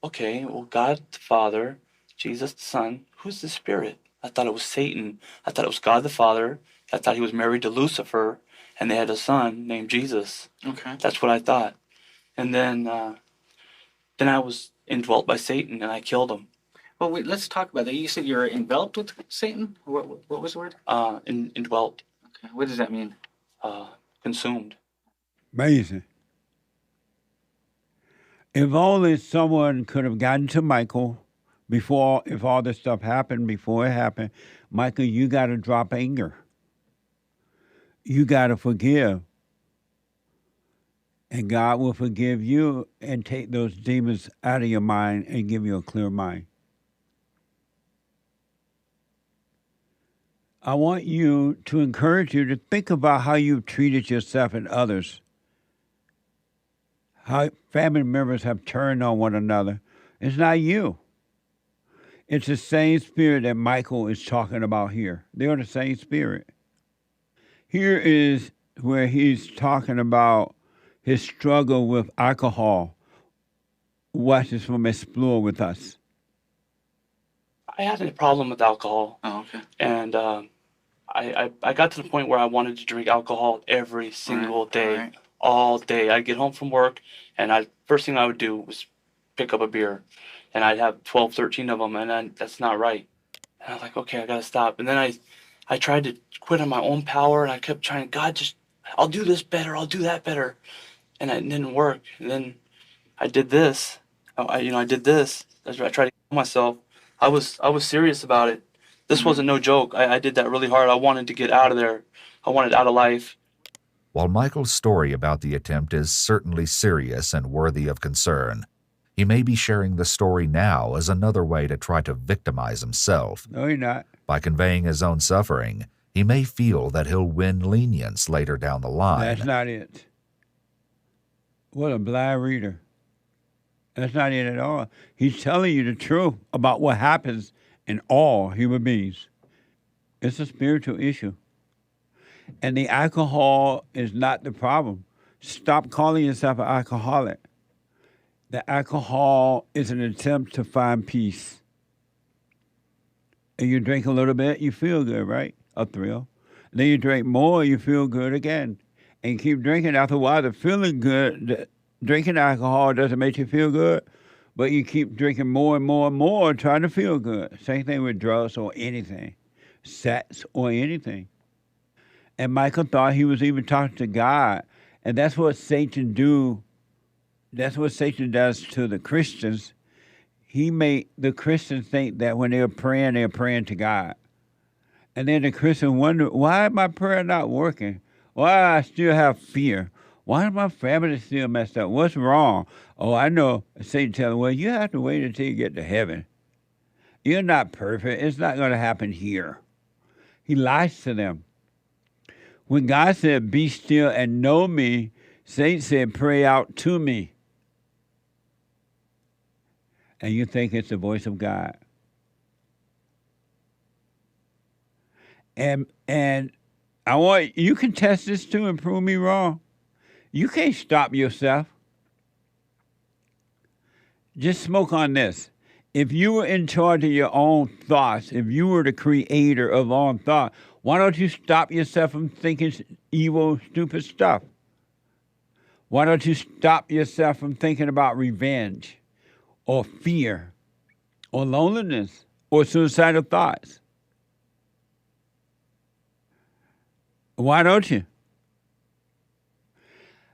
okay, well, God the Father, Jesus the Son, who's the Spirit? I thought it was Satan. I thought it was God the Father. I thought he was married to Lucifer, and they had a son named Jesus. Okay. That's what I thought. And then I was indwelt by Satan, and I killed him. Well, wait, let's talk about that. You said you're enveloped with Satan? What was the word? Indwelt. Okay. What does that mean? Consumed. Amazing. If only someone could have gotten to Michael before, if all this stuff happened, before it happened. Michael, you got to drop anger. You got to forgive. And God will forgive you and take those demons out of your mind and give you a clear mind. I want you to encourage you to think about how you've treated yourself and others. How family members have turned on one another. It's not you. It's the same spirit that Michael is talking about here. They're the same spirit. Here is where he's talking about his struggle with alcohol. Watch this from Explore with Us. I had a problem with alcohol. Oh, okay. And I got to the point where I wanted to drink alcohol every single day, all day. I'd get home from work, and first thing I would do was pick up a beer. And I'd have 12, 13 of them, and that's not right. And I was like, okay, I got to stop. And then I tried to quit on my own power, and I kept trying, God, I'll do this better, I'll do that better. And it didn't work. And then I did this. I did this. I tried to kill myself. I was serious about it. This wasn't no joke. I did that really hard. I wanted to get out of there. I wanted out of life. While Michael's story about the attempt is certainly serious and worthy of concern, he may be sharing the story now as another way to try to victimize himself. No, you're not. By conveying his own suffering, he may feel that he'll win lenience later down the line. That's not it. What a blind reader. That's not it at all. He's telling you the truth about what happens in all human beings. It's a spiritual issue. And the alcohol is not the problem. Stop calling yourself an alcoholic. The alcohol is an attempt to find peace. And you drink a little bit, you feel good, right? A thrill. Then you drink more, you feel good again. And you keep drinking. After a while, the feeling good, drinking alcohol doesn't make you feel good, but you keep drinking more and more and more trying to feel good. Same thing with drugs or anything, sex or anything. And Michael thought he was even talking to God. And that's what Satan do. That's what Satan does to the Christians. he made the Christians think that when they're praying to God. And then the Christian wonder, why is my prayer not working? Why I still have fear? Why is my family still messed up? What's wrong? Oh, I know. Satan tells them, well, you have to wait until you get to heaven. You're not perfect. It's not going to happen here. He lies to them. When God said, be still and know me, Satan said, pray out to me. And you think it's the voice of God. And I want you can test this too and prove me wrong. You can't stop yourself. Just smoke on this. If you were in charge of your own thoughts, if you were the creator of all thought, why don't you stop yourself from thinking evil, stupid stuff? Why don't you stop yourself from thinking about revenge or fear or loneliness or suicidal thoughts? Why don't you?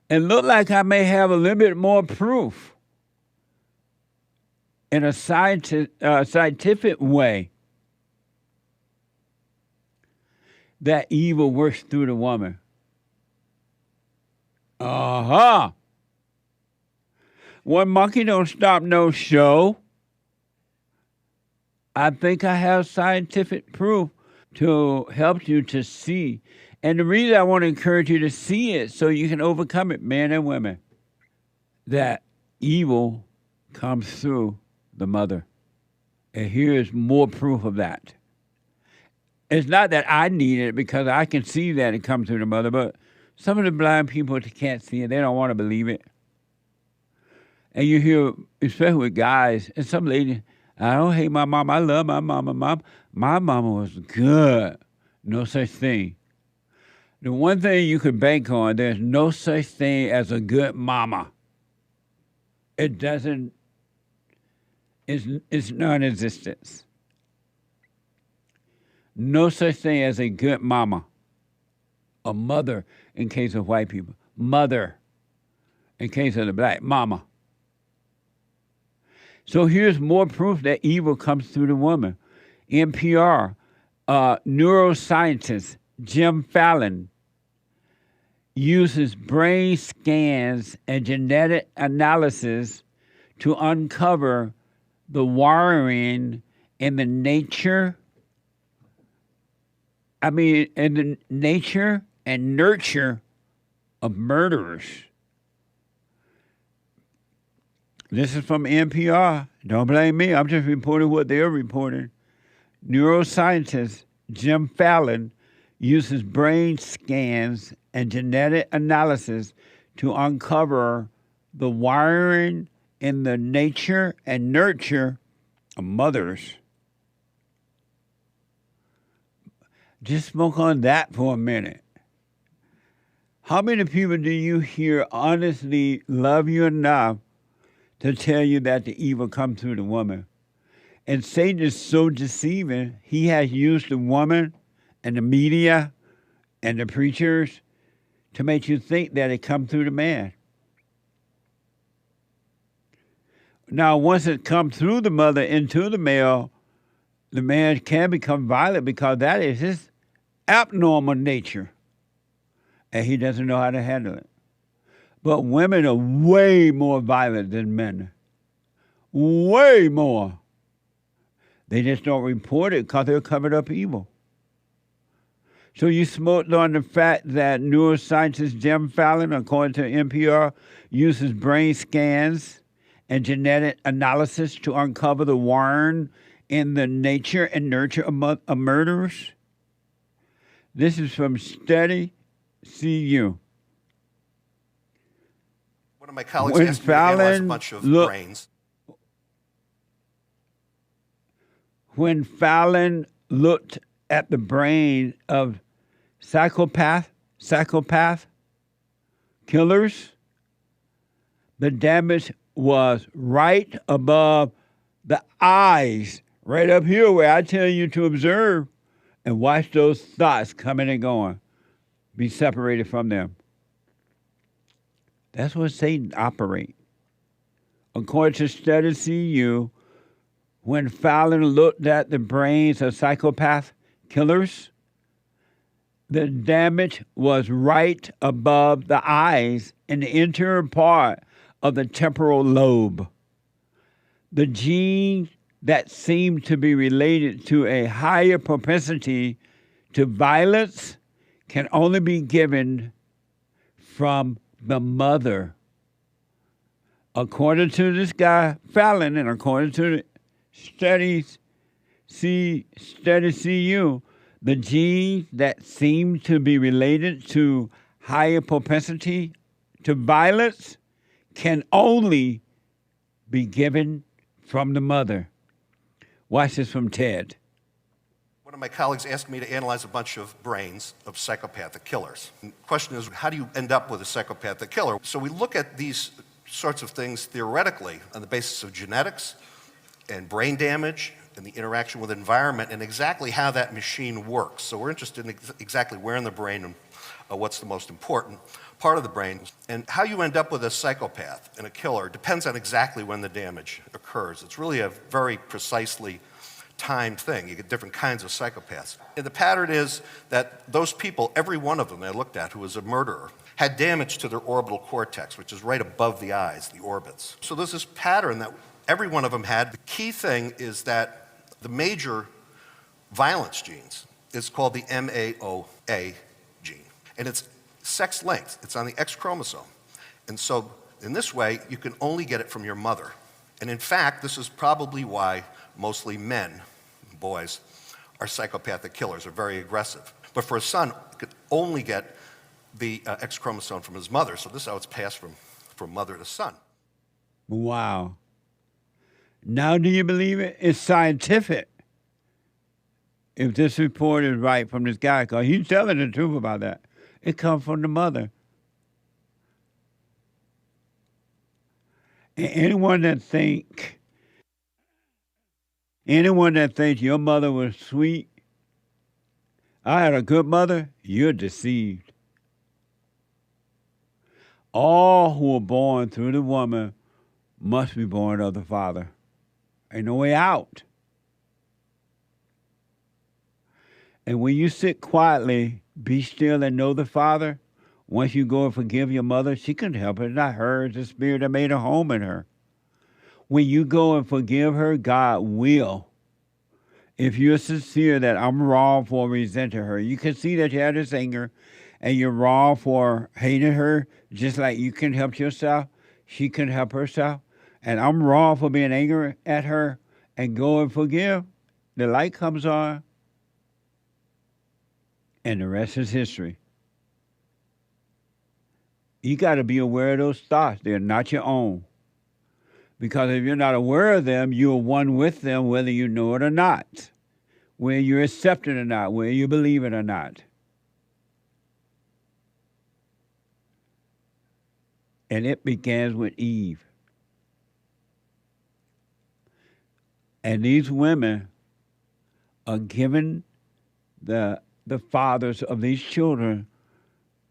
It looked like I may have a little bit more proof in a scientific way that evil works through the woman. Uh-huh. One monkey don't stop no show. I think I have scientific proof to help you to see. And the reason I want to encourage you to see it so you can overcome it, men and women, that evil comes through the mother. And here is more proof of that. It's not that I need it because I can see that it comes through the mother, but some of the blind people can't see it. They don't want to believe it. And you hear, especially with guys, and some ladies, I don't hate my mom. I love my mama. My mama was good. No such thing. The one thing you can bank on, there's no such thing as a good mama. It doesn't, it's non-existence. No such thing as a good mama. A mother, in case of white people. Mother, in case of the black, mama. So here's more proof that evil comes through the woman. NPR, neuroscientist Jim Fallon uses brain scans and genetic analysis to uncover the wiring in the nature and nurture of murderers. This is from NPR. Don't blame me. I'm just reporting what they're reporting. Neuroscientist Jim Fallon uses brain scans and genetic analysis to uncover the wiring in the nature and nurture of mothers. Just smoke on that for a minute. How many people do you hear honestly love you enough to tell you that the evil comes through the woman? And Satan is so deceiving, he has used the woman and the media and the preachers to make you think that it comes through the man. Now, once it comes through the mother into the male, the man can become violent because that is his abnormal nature. And he doesn't know how to handle it. But women are way more violent than men. Way more. They just don't report it because they're covered up evil. So you smoked on the fact that neuroscientist Jim Fallon, according to NPR, uses brain scans and genetic analysis to uncover the wiring in the nature and nurture of murderers. This is from Study CU. One of my colleagues asked me to analyze a bunch of brains. When Fallon looked at the brain of psychopath killers, the damage was right above the eyes, right up here where I tell you to observe and watch those thoughts coming and going. Be separated from them. That's what Satan operates. According to Study CU, when Fallon looked at the brains of psychopath killers, the damage was right above the eyes in the interior part of the temporal lobe. The gene that seemed to be related to a higher propensity to violence can only be given from the mother. According to this guy, Fallon, and according to the studies, CU, the genes that seem to be related to higher propensity to violence can only be given from the mother. Watch this from Ted. One of my colleagues asked me to analyze a bunch of brains of psychopathic killers. And the question is, how do you end up with a psychopathic killer? So we look at these sorts of things theoretically on the basis of genetics and brain damage and the interaction with environment and exactly how that machine works. So we're interested in exactly where in the brain and what's the most important part of the brain. And how you end up with a psychopath and a killer depends on exactly when the damage occurs. It's really a very precisely timed thing. You get different kinds of psychopaths. And the pattern is that those people, every one of them I looked at who was a murderer, had damage to their orbital cortex, which is right above the eyes, the orbits. So there's this pattern that every one of them had. The key thing is that the major violence genes is called the MAOA gene. And it's sex-linked. It's on the X chromosome. And so in this way, you can only get it from your mother. And in fact, this is probably why mostly men, boys, are psychopathic killers, are very aggressive. But for a son, he could only get the X chromosome from his mother. So this is how it's passed from mother to son. Wow. Now do you believe it? It's scientific. If this report is right from this guy, because he's telling the truth about that. It comes from the mother. And anyone that thinks your mother was sweet, I had a good mother, you're deceived. All who are born through the woman must be born of the Father. Ain't no way out. And when you sit quietly, be still and know the Father, once you go and forgive your mother, she couldn't help it. It's not her, it's the Spirit that made a home in her. When you go and forgive her, God will. If you're sincere that I'm wrong for resenting her, you can see that you had this anger and you're wrong for hating her, just like you can help yourself, she can help herself. And I'm wrong for being angry at her and go and forgive. The light comes on. And the rest is history. You got to be aware of those thoughts. They're not your own. Because if you're not aware of them, you're one with them whether you know it or not. Whether you accept it or not, whether you believe it or not. And it begins with Eve. And these women are given the fathers of these children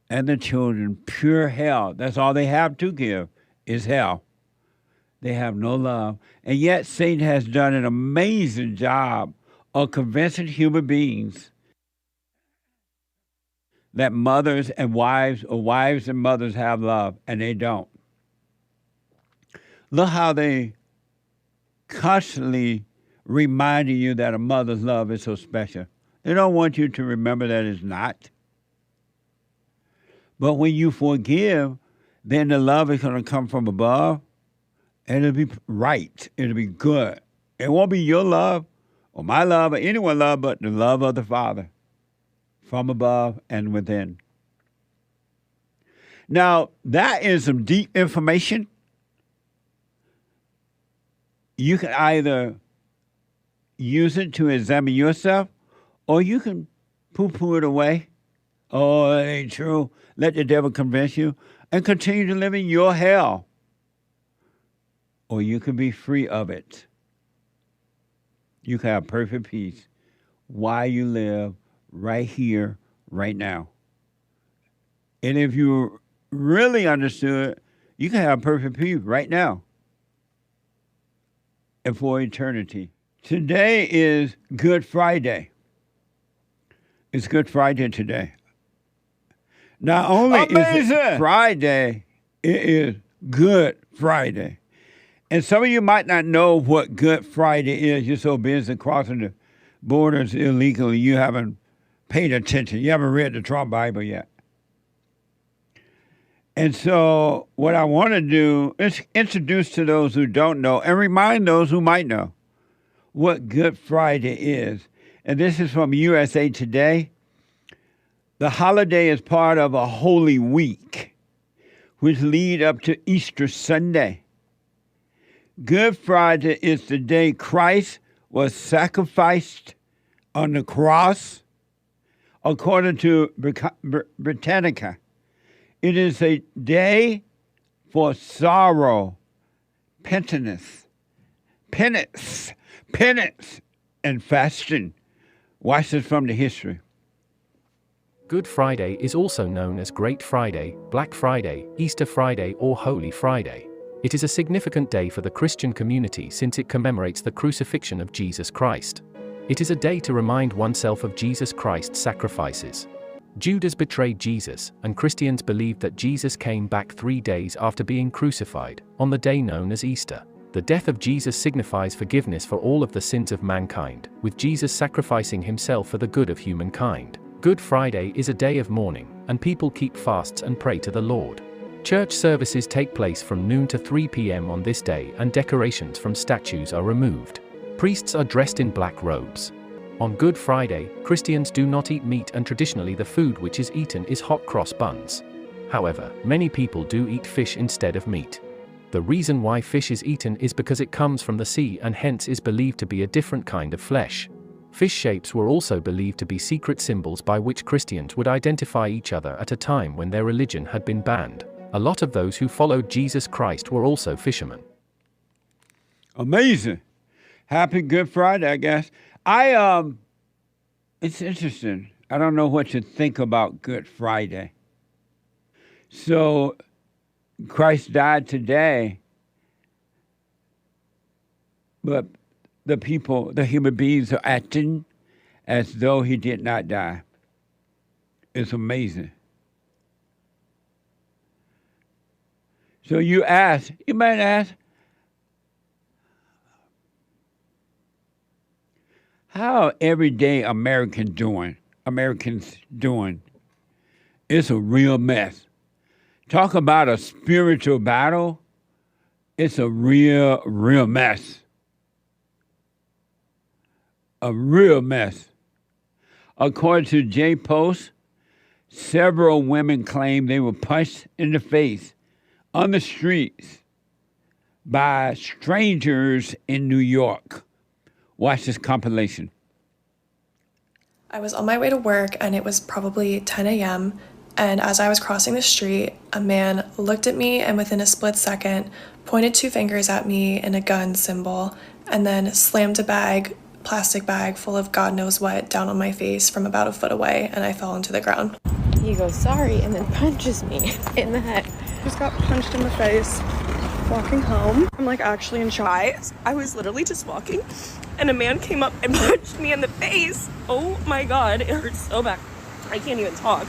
and the children pure hell. That's all they have to give is hell. They have no love. And yet Satan has done an amazing job of convincing human beings that mothers and wives, or wives and mothers have love, and they don't. Look how they constantly reminding you that a mother's love is so special. They don't want you to remember that it's not. But when you forgive, then the love is going to come from above, and it'll be right. It'll be good. It won't be your love or my love or anyone's love, but the love of the Father from above and within. Now, that is some deep information. You can either use it to examine yourself, or you can poo-poo it away. Oh, it ain't true. Let the devil convince you and continue to live in your hell. Or you can be free of it. You can have perfect peace while you live right here, right now. And if you really understood, you can have perfect peace right now and for eternity. Today is Good Friday. It's Good Friday today. Not only is it Friday, it is Good Friday. And some of you might not know what Good Friday is. You're so busy crossing the borders illegally, you haven't paid attention. You haven't read the Trump Bible yet. And so what I want to do is introduce to those who don't know and remind those who might know what Good Friday is. And this is from USA Today. The holiday is part of a Holy Week, which lead up to Easter Sunday. Good Friday is the day Christ was sacrificed on the cross. According to Britannica, it is a day for sorrow, penance, and fasting. Watch this from the history. Good Friday is also known as Great Friday, Black Friday, Easter Friday, or Holy Friday. It is a significant day for the Christian community since it commemorates the crucifixion of Jesus Christ. It is a day to remind oneself of Jesus Christ's sacrifices. Judas betrayed Jesus, and Christians believe that Jesus came back 3 days after being crucified, on the day known as Easter. The death of Jesus signifies forgiveness for all of the sins of mankind, with Jesus sacrificing himself for the good of humankind. Good Friday is a day of mourning, and people keep fasts and pray to the Lord. Church services take place from noon to 3 p.m. on this day, and decorations from statues are removed. Priests are dressed in black robes. On Good Friday, Christians do not eat meat, and traditionally the food which is eaten is hot cross buns. However, many people do eat fish instead of meat. The reason why fish is eaten is because it comes from the sea and hence is believed to be a different kind of flesh. Fish shapes were also believed to be secret symbols by which Christians would identify each other at a time when their religion had been banned. A lot of those who followed Jesus Christ were also fishermen. Amazing. Happy Good Friday, I guess. It's interesting. I don't know what to think about Good Friday. So, Christ died today, but the people, the human beings are acting as though he did not die. It's amazing. So you might ask, how are everyday Americans doing? It's a real mess. Talk about a spiritual battle. It's a real mess. A real mess. According to J Post, several women claim they were punched in the face on the streets by strangers in New York. Watch this compilation. I was on my way to work and it was probably 10 a.m. And as I was crossing the street, a man looked at me and within a split second pointed 2 fingers at me in a gun symbol and then slammed a plastic bag full of God knows what down on my face from about a foot away, and I fell into the ground. He goes, sorry, and then punches me in the head. Just got punched in the face walking home. I'm like actually in shock. I was literally just walking and a man came up and punched me in the face. Oh my God, it hurts so bad. I can't even talk.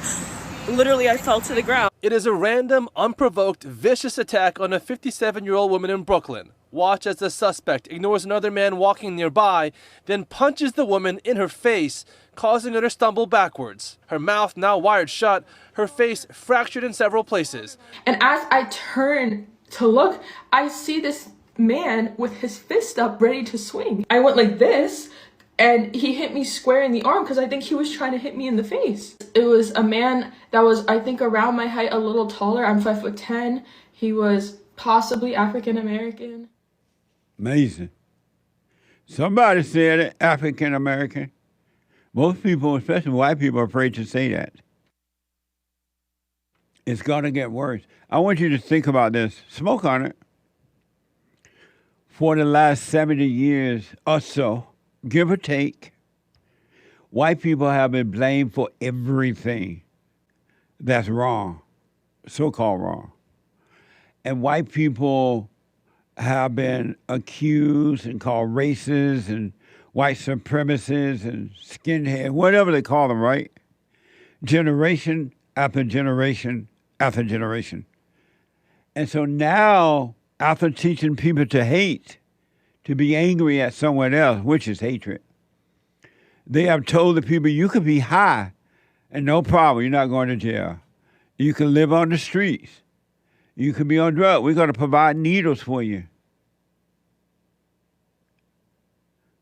Literally, I fell to the ground. It is a random, unprovoked, vicious attack on a 57-year-old woman in Brooklyn. Watch as the suspect ignores another man walking nearby, then punches the woman in her face, causing her to stumble backwards. Her mouth now wired shut, her face fractured in several places. And as I turn to look, I see this man with his fist up ready to swing. I went like this, and he hit me square in the arm because I think he was trying to hit me in the face. It was a man that was, I think, around my height, a little taller. I'm 5'10". He was possibly African American. Amazing. Somebody said it, African American. Most people, especially white people, are afraid to say that. It's going to get worse. I want you to think about this. Smoke on it. For the last 70 years or so, give or take, white people have been blamed for everything that's wrong, so-called wrong. And white people have been accused and called racist and white supremacists and skinhead, whatever they call them, right? Generation after generation after generation. And so now, after teaching people to hate, to be angry at someone else, which is hatred, they have told the people, you could be high and no problem, you're not going to jail. You can live on the streets. You can be on drugs. We're going to provide needles for you.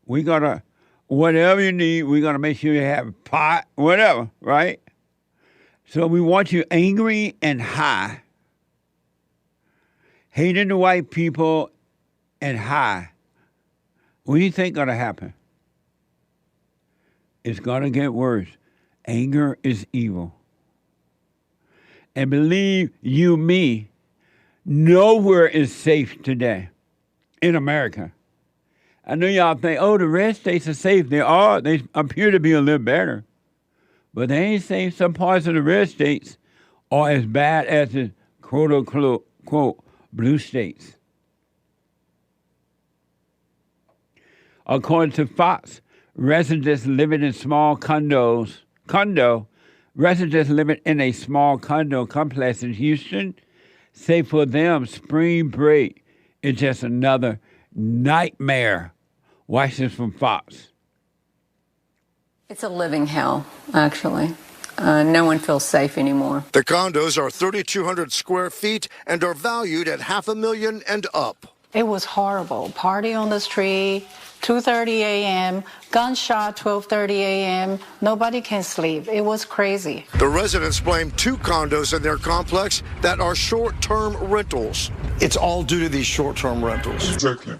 We're going to, whatever you need, we're going to make sure you have pot, whatever, right? So we want you angry and high. Hating the white people and high. What do you think going to happen? It's going to get worse. Anger is evil. And believe you me, nowhere is safe today in America. I know y'all think, oh, the red states are safe. They are. They appear to be a little better. But they ain't safe. Some parts of the red states are as bad as the quote-unquote, quote, blue states. According to Fox, residents living in small residents living in a small condo complex in Houston say for them spring break is just another nightmare. Watch this from Fox. It's a living hell, actually. No one feels safe anymore. The condos are 3,200 square feet and are valued at $500,000 and up. It was horrible. Party on the street, 2:30 a.m., gunshot, 12:30 a.m. Nobody can sleep. It was crazy. The residents blame 2 condos in their complex that are short-term rentals. It's all due to these short-term rentals. Exactly.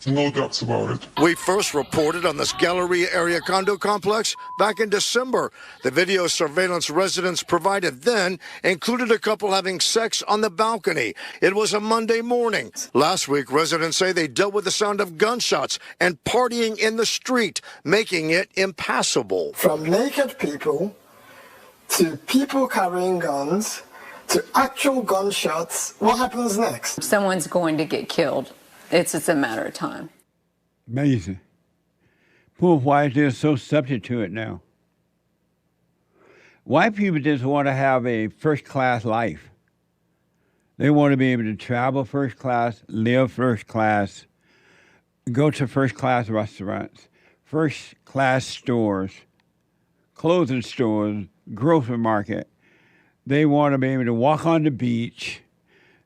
No doubts about it. We first reported on this Galleria area condo complex back in December. The video surveillance residents provided then included a couple having sex on the balcony. It was a Monday morning. Last week, residents say they dealt with the sound of gunshots and partying in the street, making it impassable. From naked people to people carrying guns to actual gunshots, what happens next? Someone's going to get killed. It's a matter of time. Amazing. Poor whites, they're so subject to it now. White people just want to have a first-class life. They want to be able to travel first class, live first class, go to first-class restaurants, first-class stores, clothing stores, grocery market. They want to be able to walk on the beach.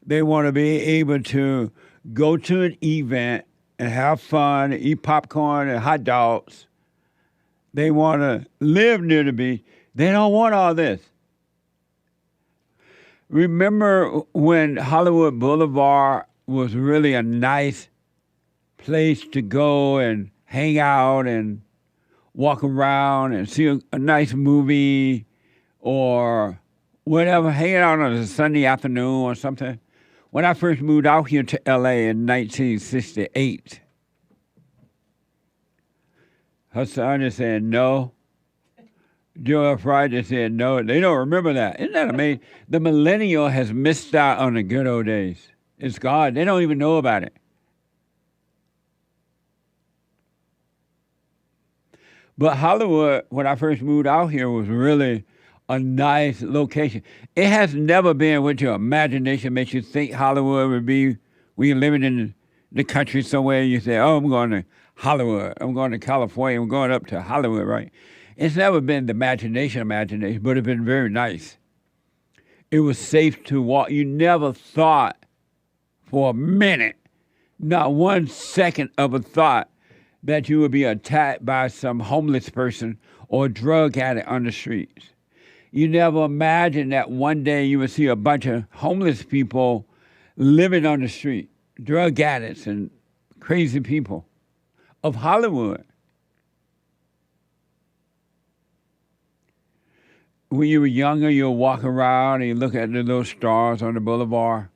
They want to be able to go to an event and have fun, eat popcorn and hot dogs. They want to live near the beach. They don't want all this. Remember when Hollywood Boulevard was really a nice place to go and hang out and walk around and see a nice movie or whatever, hanging out on a Sunday afternoon or something? When I first moved out here to LA in 1968, her son just said no. Joel Friday said no. They don't remember that. Isn't that amazing? The millennial has missed out on the good old days. It's gone. They don't even know about it. But Hollywood, when I first moved out here, was really a nice location. It has never been what your imagination makes you think Hollywood would be. We living in the country somewhere, you say, oh, I'm going to Hollywood. I'm going to California. I'm going up to Hollywood, right? It's never been the imagination, but it's been very nice. It was safe to walk. You never thought for a minute, not 1 second of a thought, that you would be attacked by some homeless person or drug addict on the streets. You never imagined that one day you would see a bunch of homeless people living on the street, drug addicts and crazy people of Hollywood. When you were younger, you'll walk around and you look at the little stars on the boulevard.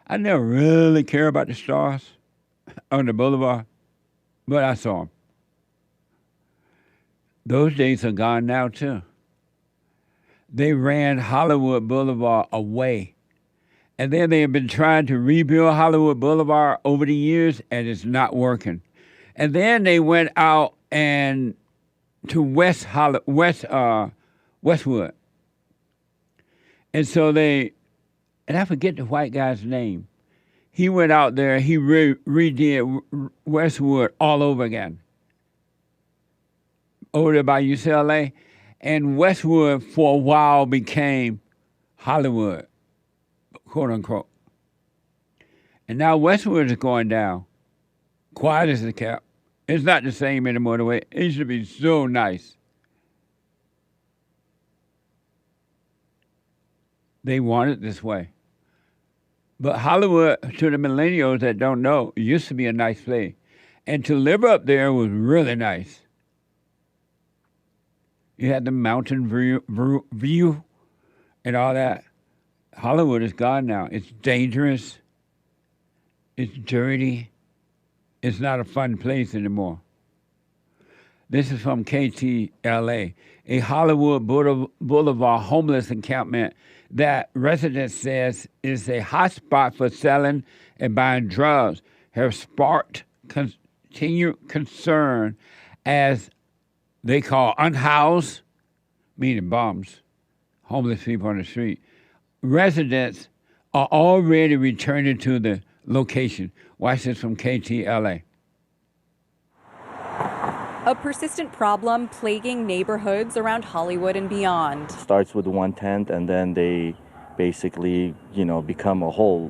I never really cared about the stars on the boulevard, but I saw them. Those days are gone now, too. They ran Hollywood Boulevard away. And then they have been trying to rebuild Hollywood Boulevard over the years, and it's not working. And then they went out and to Westwood. And so and I forget the white guy's name. He went out there, he redid Westwood all over again. Over there by UCLA. And Westwood for a while became Hollywood, quote unquote. And now Westwood is going down. Quiet as a kept. It's not the same anymore the way it used to be. So nice. They want it this way. But Hollywood, to the millennials that don't know, used to be a nice place. And to live up there was really nice. You had the mountain view and all that. Hollywood is gone now. It's dangerous. It's dirty. It's not a fun place anymore. This is from KTLA, a Hollywood Boulevard homeless encampment that residents says is a hotspot for selling and buying drugs have sparked continued concern as they call unhoused, meaning bums, homeless people on the street. Residents are already returning to the location. Watch this from KTLA. A persistent problem plaguing neighborhoods around Hollywood and beyond. Starts with one tent and then they basically, become a whole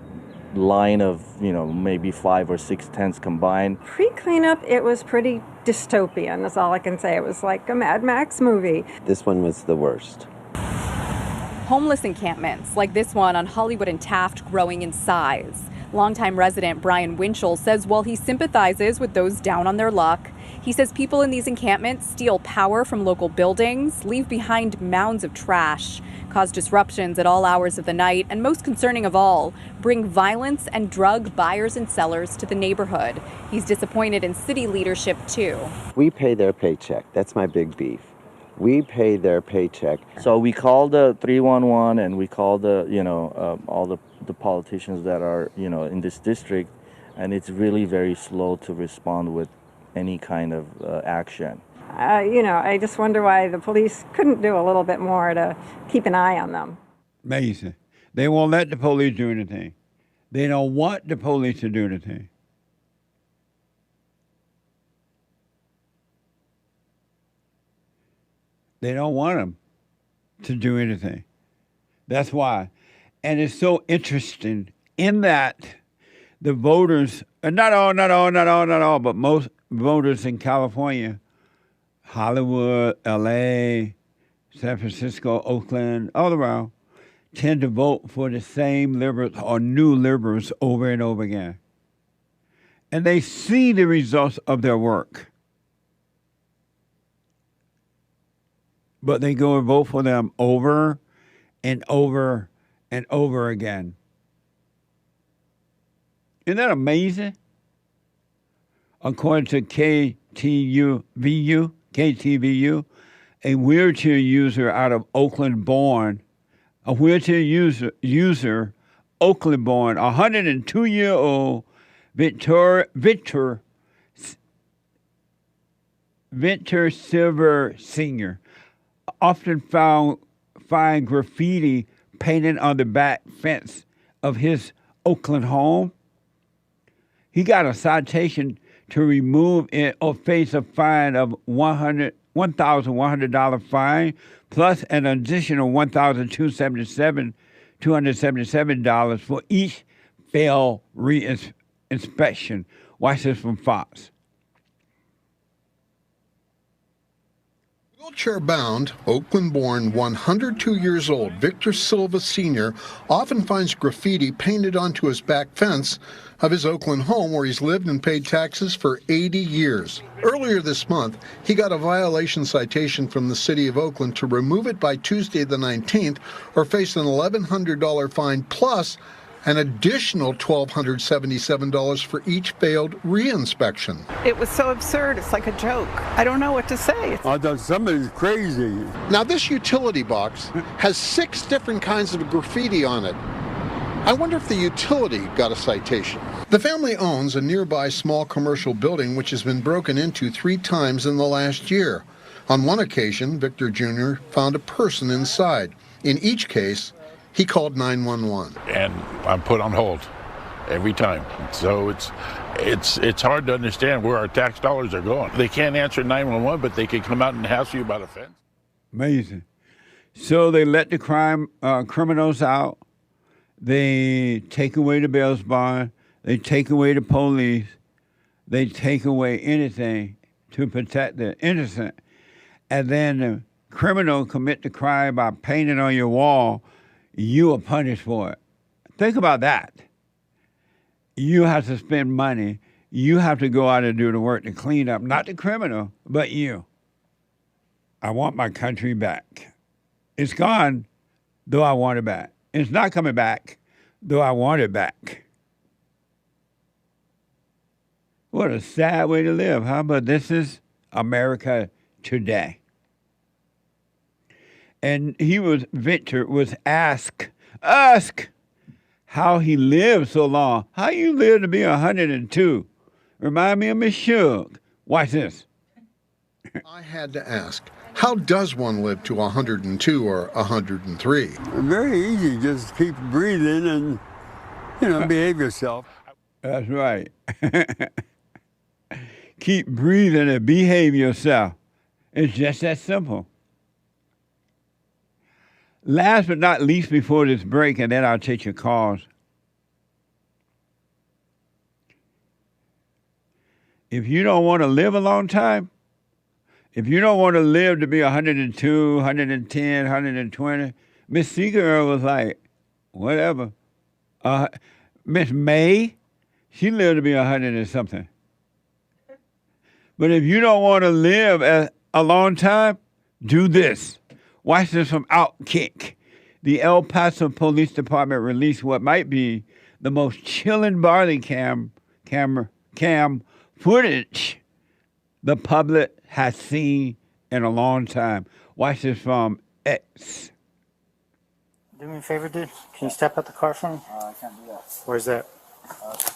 line of, maybe 5 or 6 tents combined. Pre-cleanup, it was pretty dystopian, that's all I can say. It was like a Mad Max movie. This one was the worst. Homeless encampments like this one on Hollywood and Taft growing in size. Longtime resident Brian Winchell says while he sympathizes with those down on their luck, he says people in these encampments steal power from local buildings, leave behind mounds of trash, cause disruptions at all hours of the night, and most concerning of all, bring violence and drug buyers and sellers to the neighborhood. He's disappointed in city leadership too. We pay their paycheck. That's my big beef. We pay their paycheck. So we call the 311 and we call the, all the politicians that are, in this district, and it's really very slow to respond with any kind of action. I just wonder why the police couldn't do a little bit more to keep an eye on them. Amazing. They won't let the police do anything. They don't want the police to do anything. They don't want them to do anything. That's why. And it's so interesting in that the voters, not all, but most voters in California, Hollywood, LA, San Francisco, Oakland, all around, tend to vote for the same liberals or new liberals over and over again. And they see the results of their work. But they go and vote for them over and over and over again. Isn't that amazing? According to KTVU, a wheelchair user out of Oakland-born, a 102-year-old Victor Silva Sr., often find graffiti painted on the back fence of his Oakland home. He got a citation to remove it or face a fine of $1,100 fine plus an additional $277 for each failed re-inspection. Watch this from Fox. Wheelchair-bound, Oakland-born, 102 years old, Victor Silva Sr. often finds graffiti painted onto his back fence of his Oakland home where he's lived and paid taxes for 80 years. Earlier this month, he got a violation citation from the city of Oakland to remove it by Tuesday the 19th or face an $1,100 fine plus an additional $1,277 for each failed re-inspection. It was so absurd, it's like a joke. I don't know what to say. I thought somebody's crazy. Now this utility box has 6 different kinds of graffiti on it. I wonder if the utility got a citation. The family owns a nearby small commercial building which has been broken into 3 times in the last year. On one occasion, Victor Jr. found a person inside. In each case, he called 911. And I'm put on hold every time. So it's hard to understand where our tax dollars are going. They can't answer 911, but they can come out and hassle you about a fence. Amazing. So they let the criminals out. They take away the bail bond. They take away the police. They take away anything to protect the innocent. And then the criminal commit the crime by painting on your wall. You are punished for it. Think about that. You have to spend money. You have to go out and do the work to clean up, not the criminal, but you. I want my country back. It's gone, though I want it back. It's not coming back, though I want it back. What a sad way to live, huh? But this is America today. And Victor was asked how he lived so long. How you live to be 102? Remind me of Miss Suge. Watch this. I had to ask, how does one live to 102 or 103? Very easy. Just keep breathing and, behave yourself. That's right. Keep breathing and behave yourself. It's just that simple. Last but not least before this break, and then I'll take your calls. If you don't want to live a long time, if you don't want to live to be 102, 110, 120, Miss Seeger was like, whatever. Miss May, she lived to be 100 and something. But if you don't want to live a long time, do this. Watch this from Outkick. The El Paso Police Department released what might be the most chilling body cam footage the public has seen in a long time. Watch this from X. Do me a favor, dude. Can you step out the car for me? I can't do that. Where's that?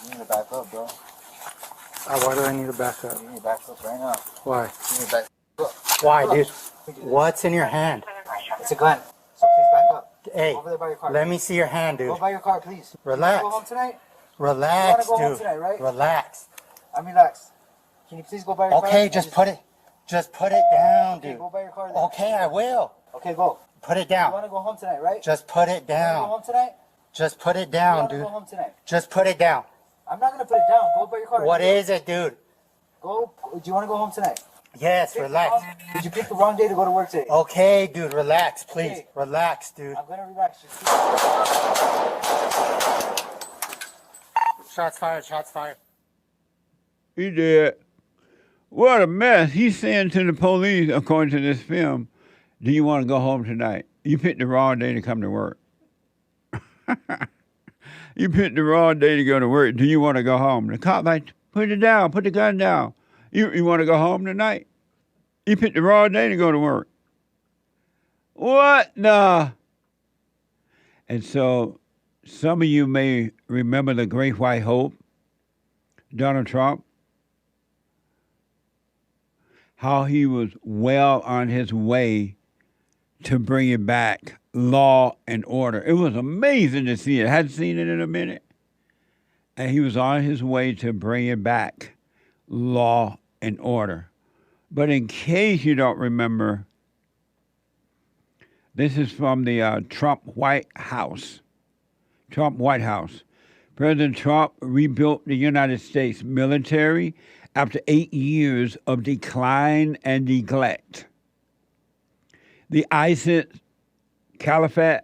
You need to back up, bro. Why do I need to back up? You need to back up right now. Why? You need to back up. Why, dude? What's in your hand? It's a gun. So please back up. Hey, over there by your car. Let me see your hand, dude. Go by your car, please. Relax. You want to go home tonight? Relax, you want to go dude. Home tonight, right? Relax. I'm relaxed. Can you please go by your car? Okay, just put it down, dude. Okay, go by your car then. Okay, I will. Okay, go. Put it down. You want to go home tonight, right? Just put it down. You want to go home tonight? Just put it down, dude. You want to go home tonight? Just put it down. I'm not going to put it down. Go by your car. What is it, dude? Go. Do you want to go home tonight? Yes, relax. Did you pick the wrong day to go to work today? Okay, dude, relax, please. Okay. Relax, dude. I'm going to relax. Shots fired, shots fired. He did. What a mess. He's saying to the police, according to this film, do you want to go home tonight? You picked the wrong day to come to work. You picked the wrong day to go to work. Do you want to go home? The cop like, put it down, put the gun down. You want to go home tonight? You picked the wrong day to go to work. What the? And so some of you may remember the Great White Hope, Donald Trump, how he was well on his way to bringing back law and order. It was amazing to see it. I hadn't seen it in a minute. And he was on his way to bringing back law and order. But in case you don't remember, this is from the Trump White House. Trump White House. President Trump rebuilt the United States military after 8 years of decline and neglect. The ISIS Caliphate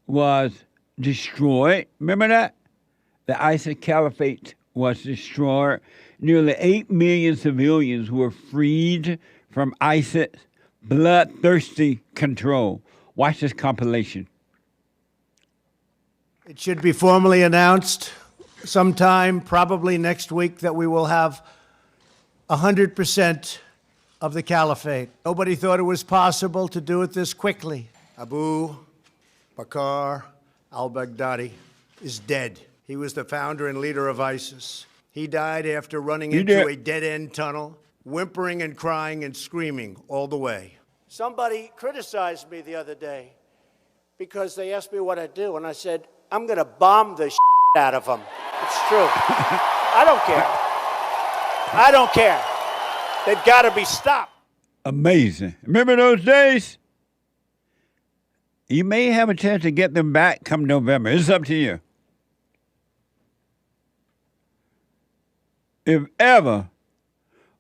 was destroyed. Remember that? The ISIS Caliphate was destroyed. Nearly 8 million civilians were freed from ISIS bloodthirsty control. Watch this compilation. It should be formally announced sometime, probably next week, that we will have 100% of the caliphate. Nobody thought it was possible to do it this quickly. Abu Bakr al-Baghdadi, is dead. He was the founder and leader of ISIS. He died after running He into did. a dead-end tunnel, whimpering and crying and screaming all the way. Somebody criticized me the other day because they asked me what I'd do, and I said, I'm going to bomb the out of them. It's true. I don't care. I don't care. They've got to be stopped. Amazing. Remember those days? You may have a chance to get them back come November. It's up to you. If ever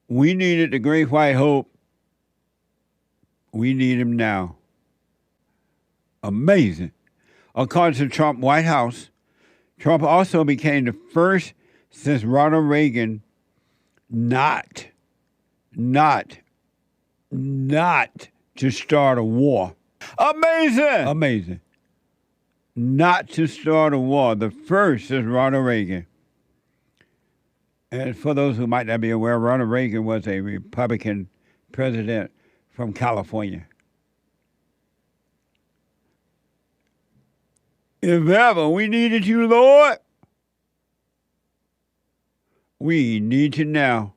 we needed the Great White Hope, we need him now. Amazing. According to Trump White House, Trump also became the first since Ronald Reagan not to start a war. Amazing! Amazing. Not to start a war. The first since Ronald Reagan. And for those who might not be aware, Ronald Reagan was a Republican president from California. If ever we needed you, Lord, we need you now.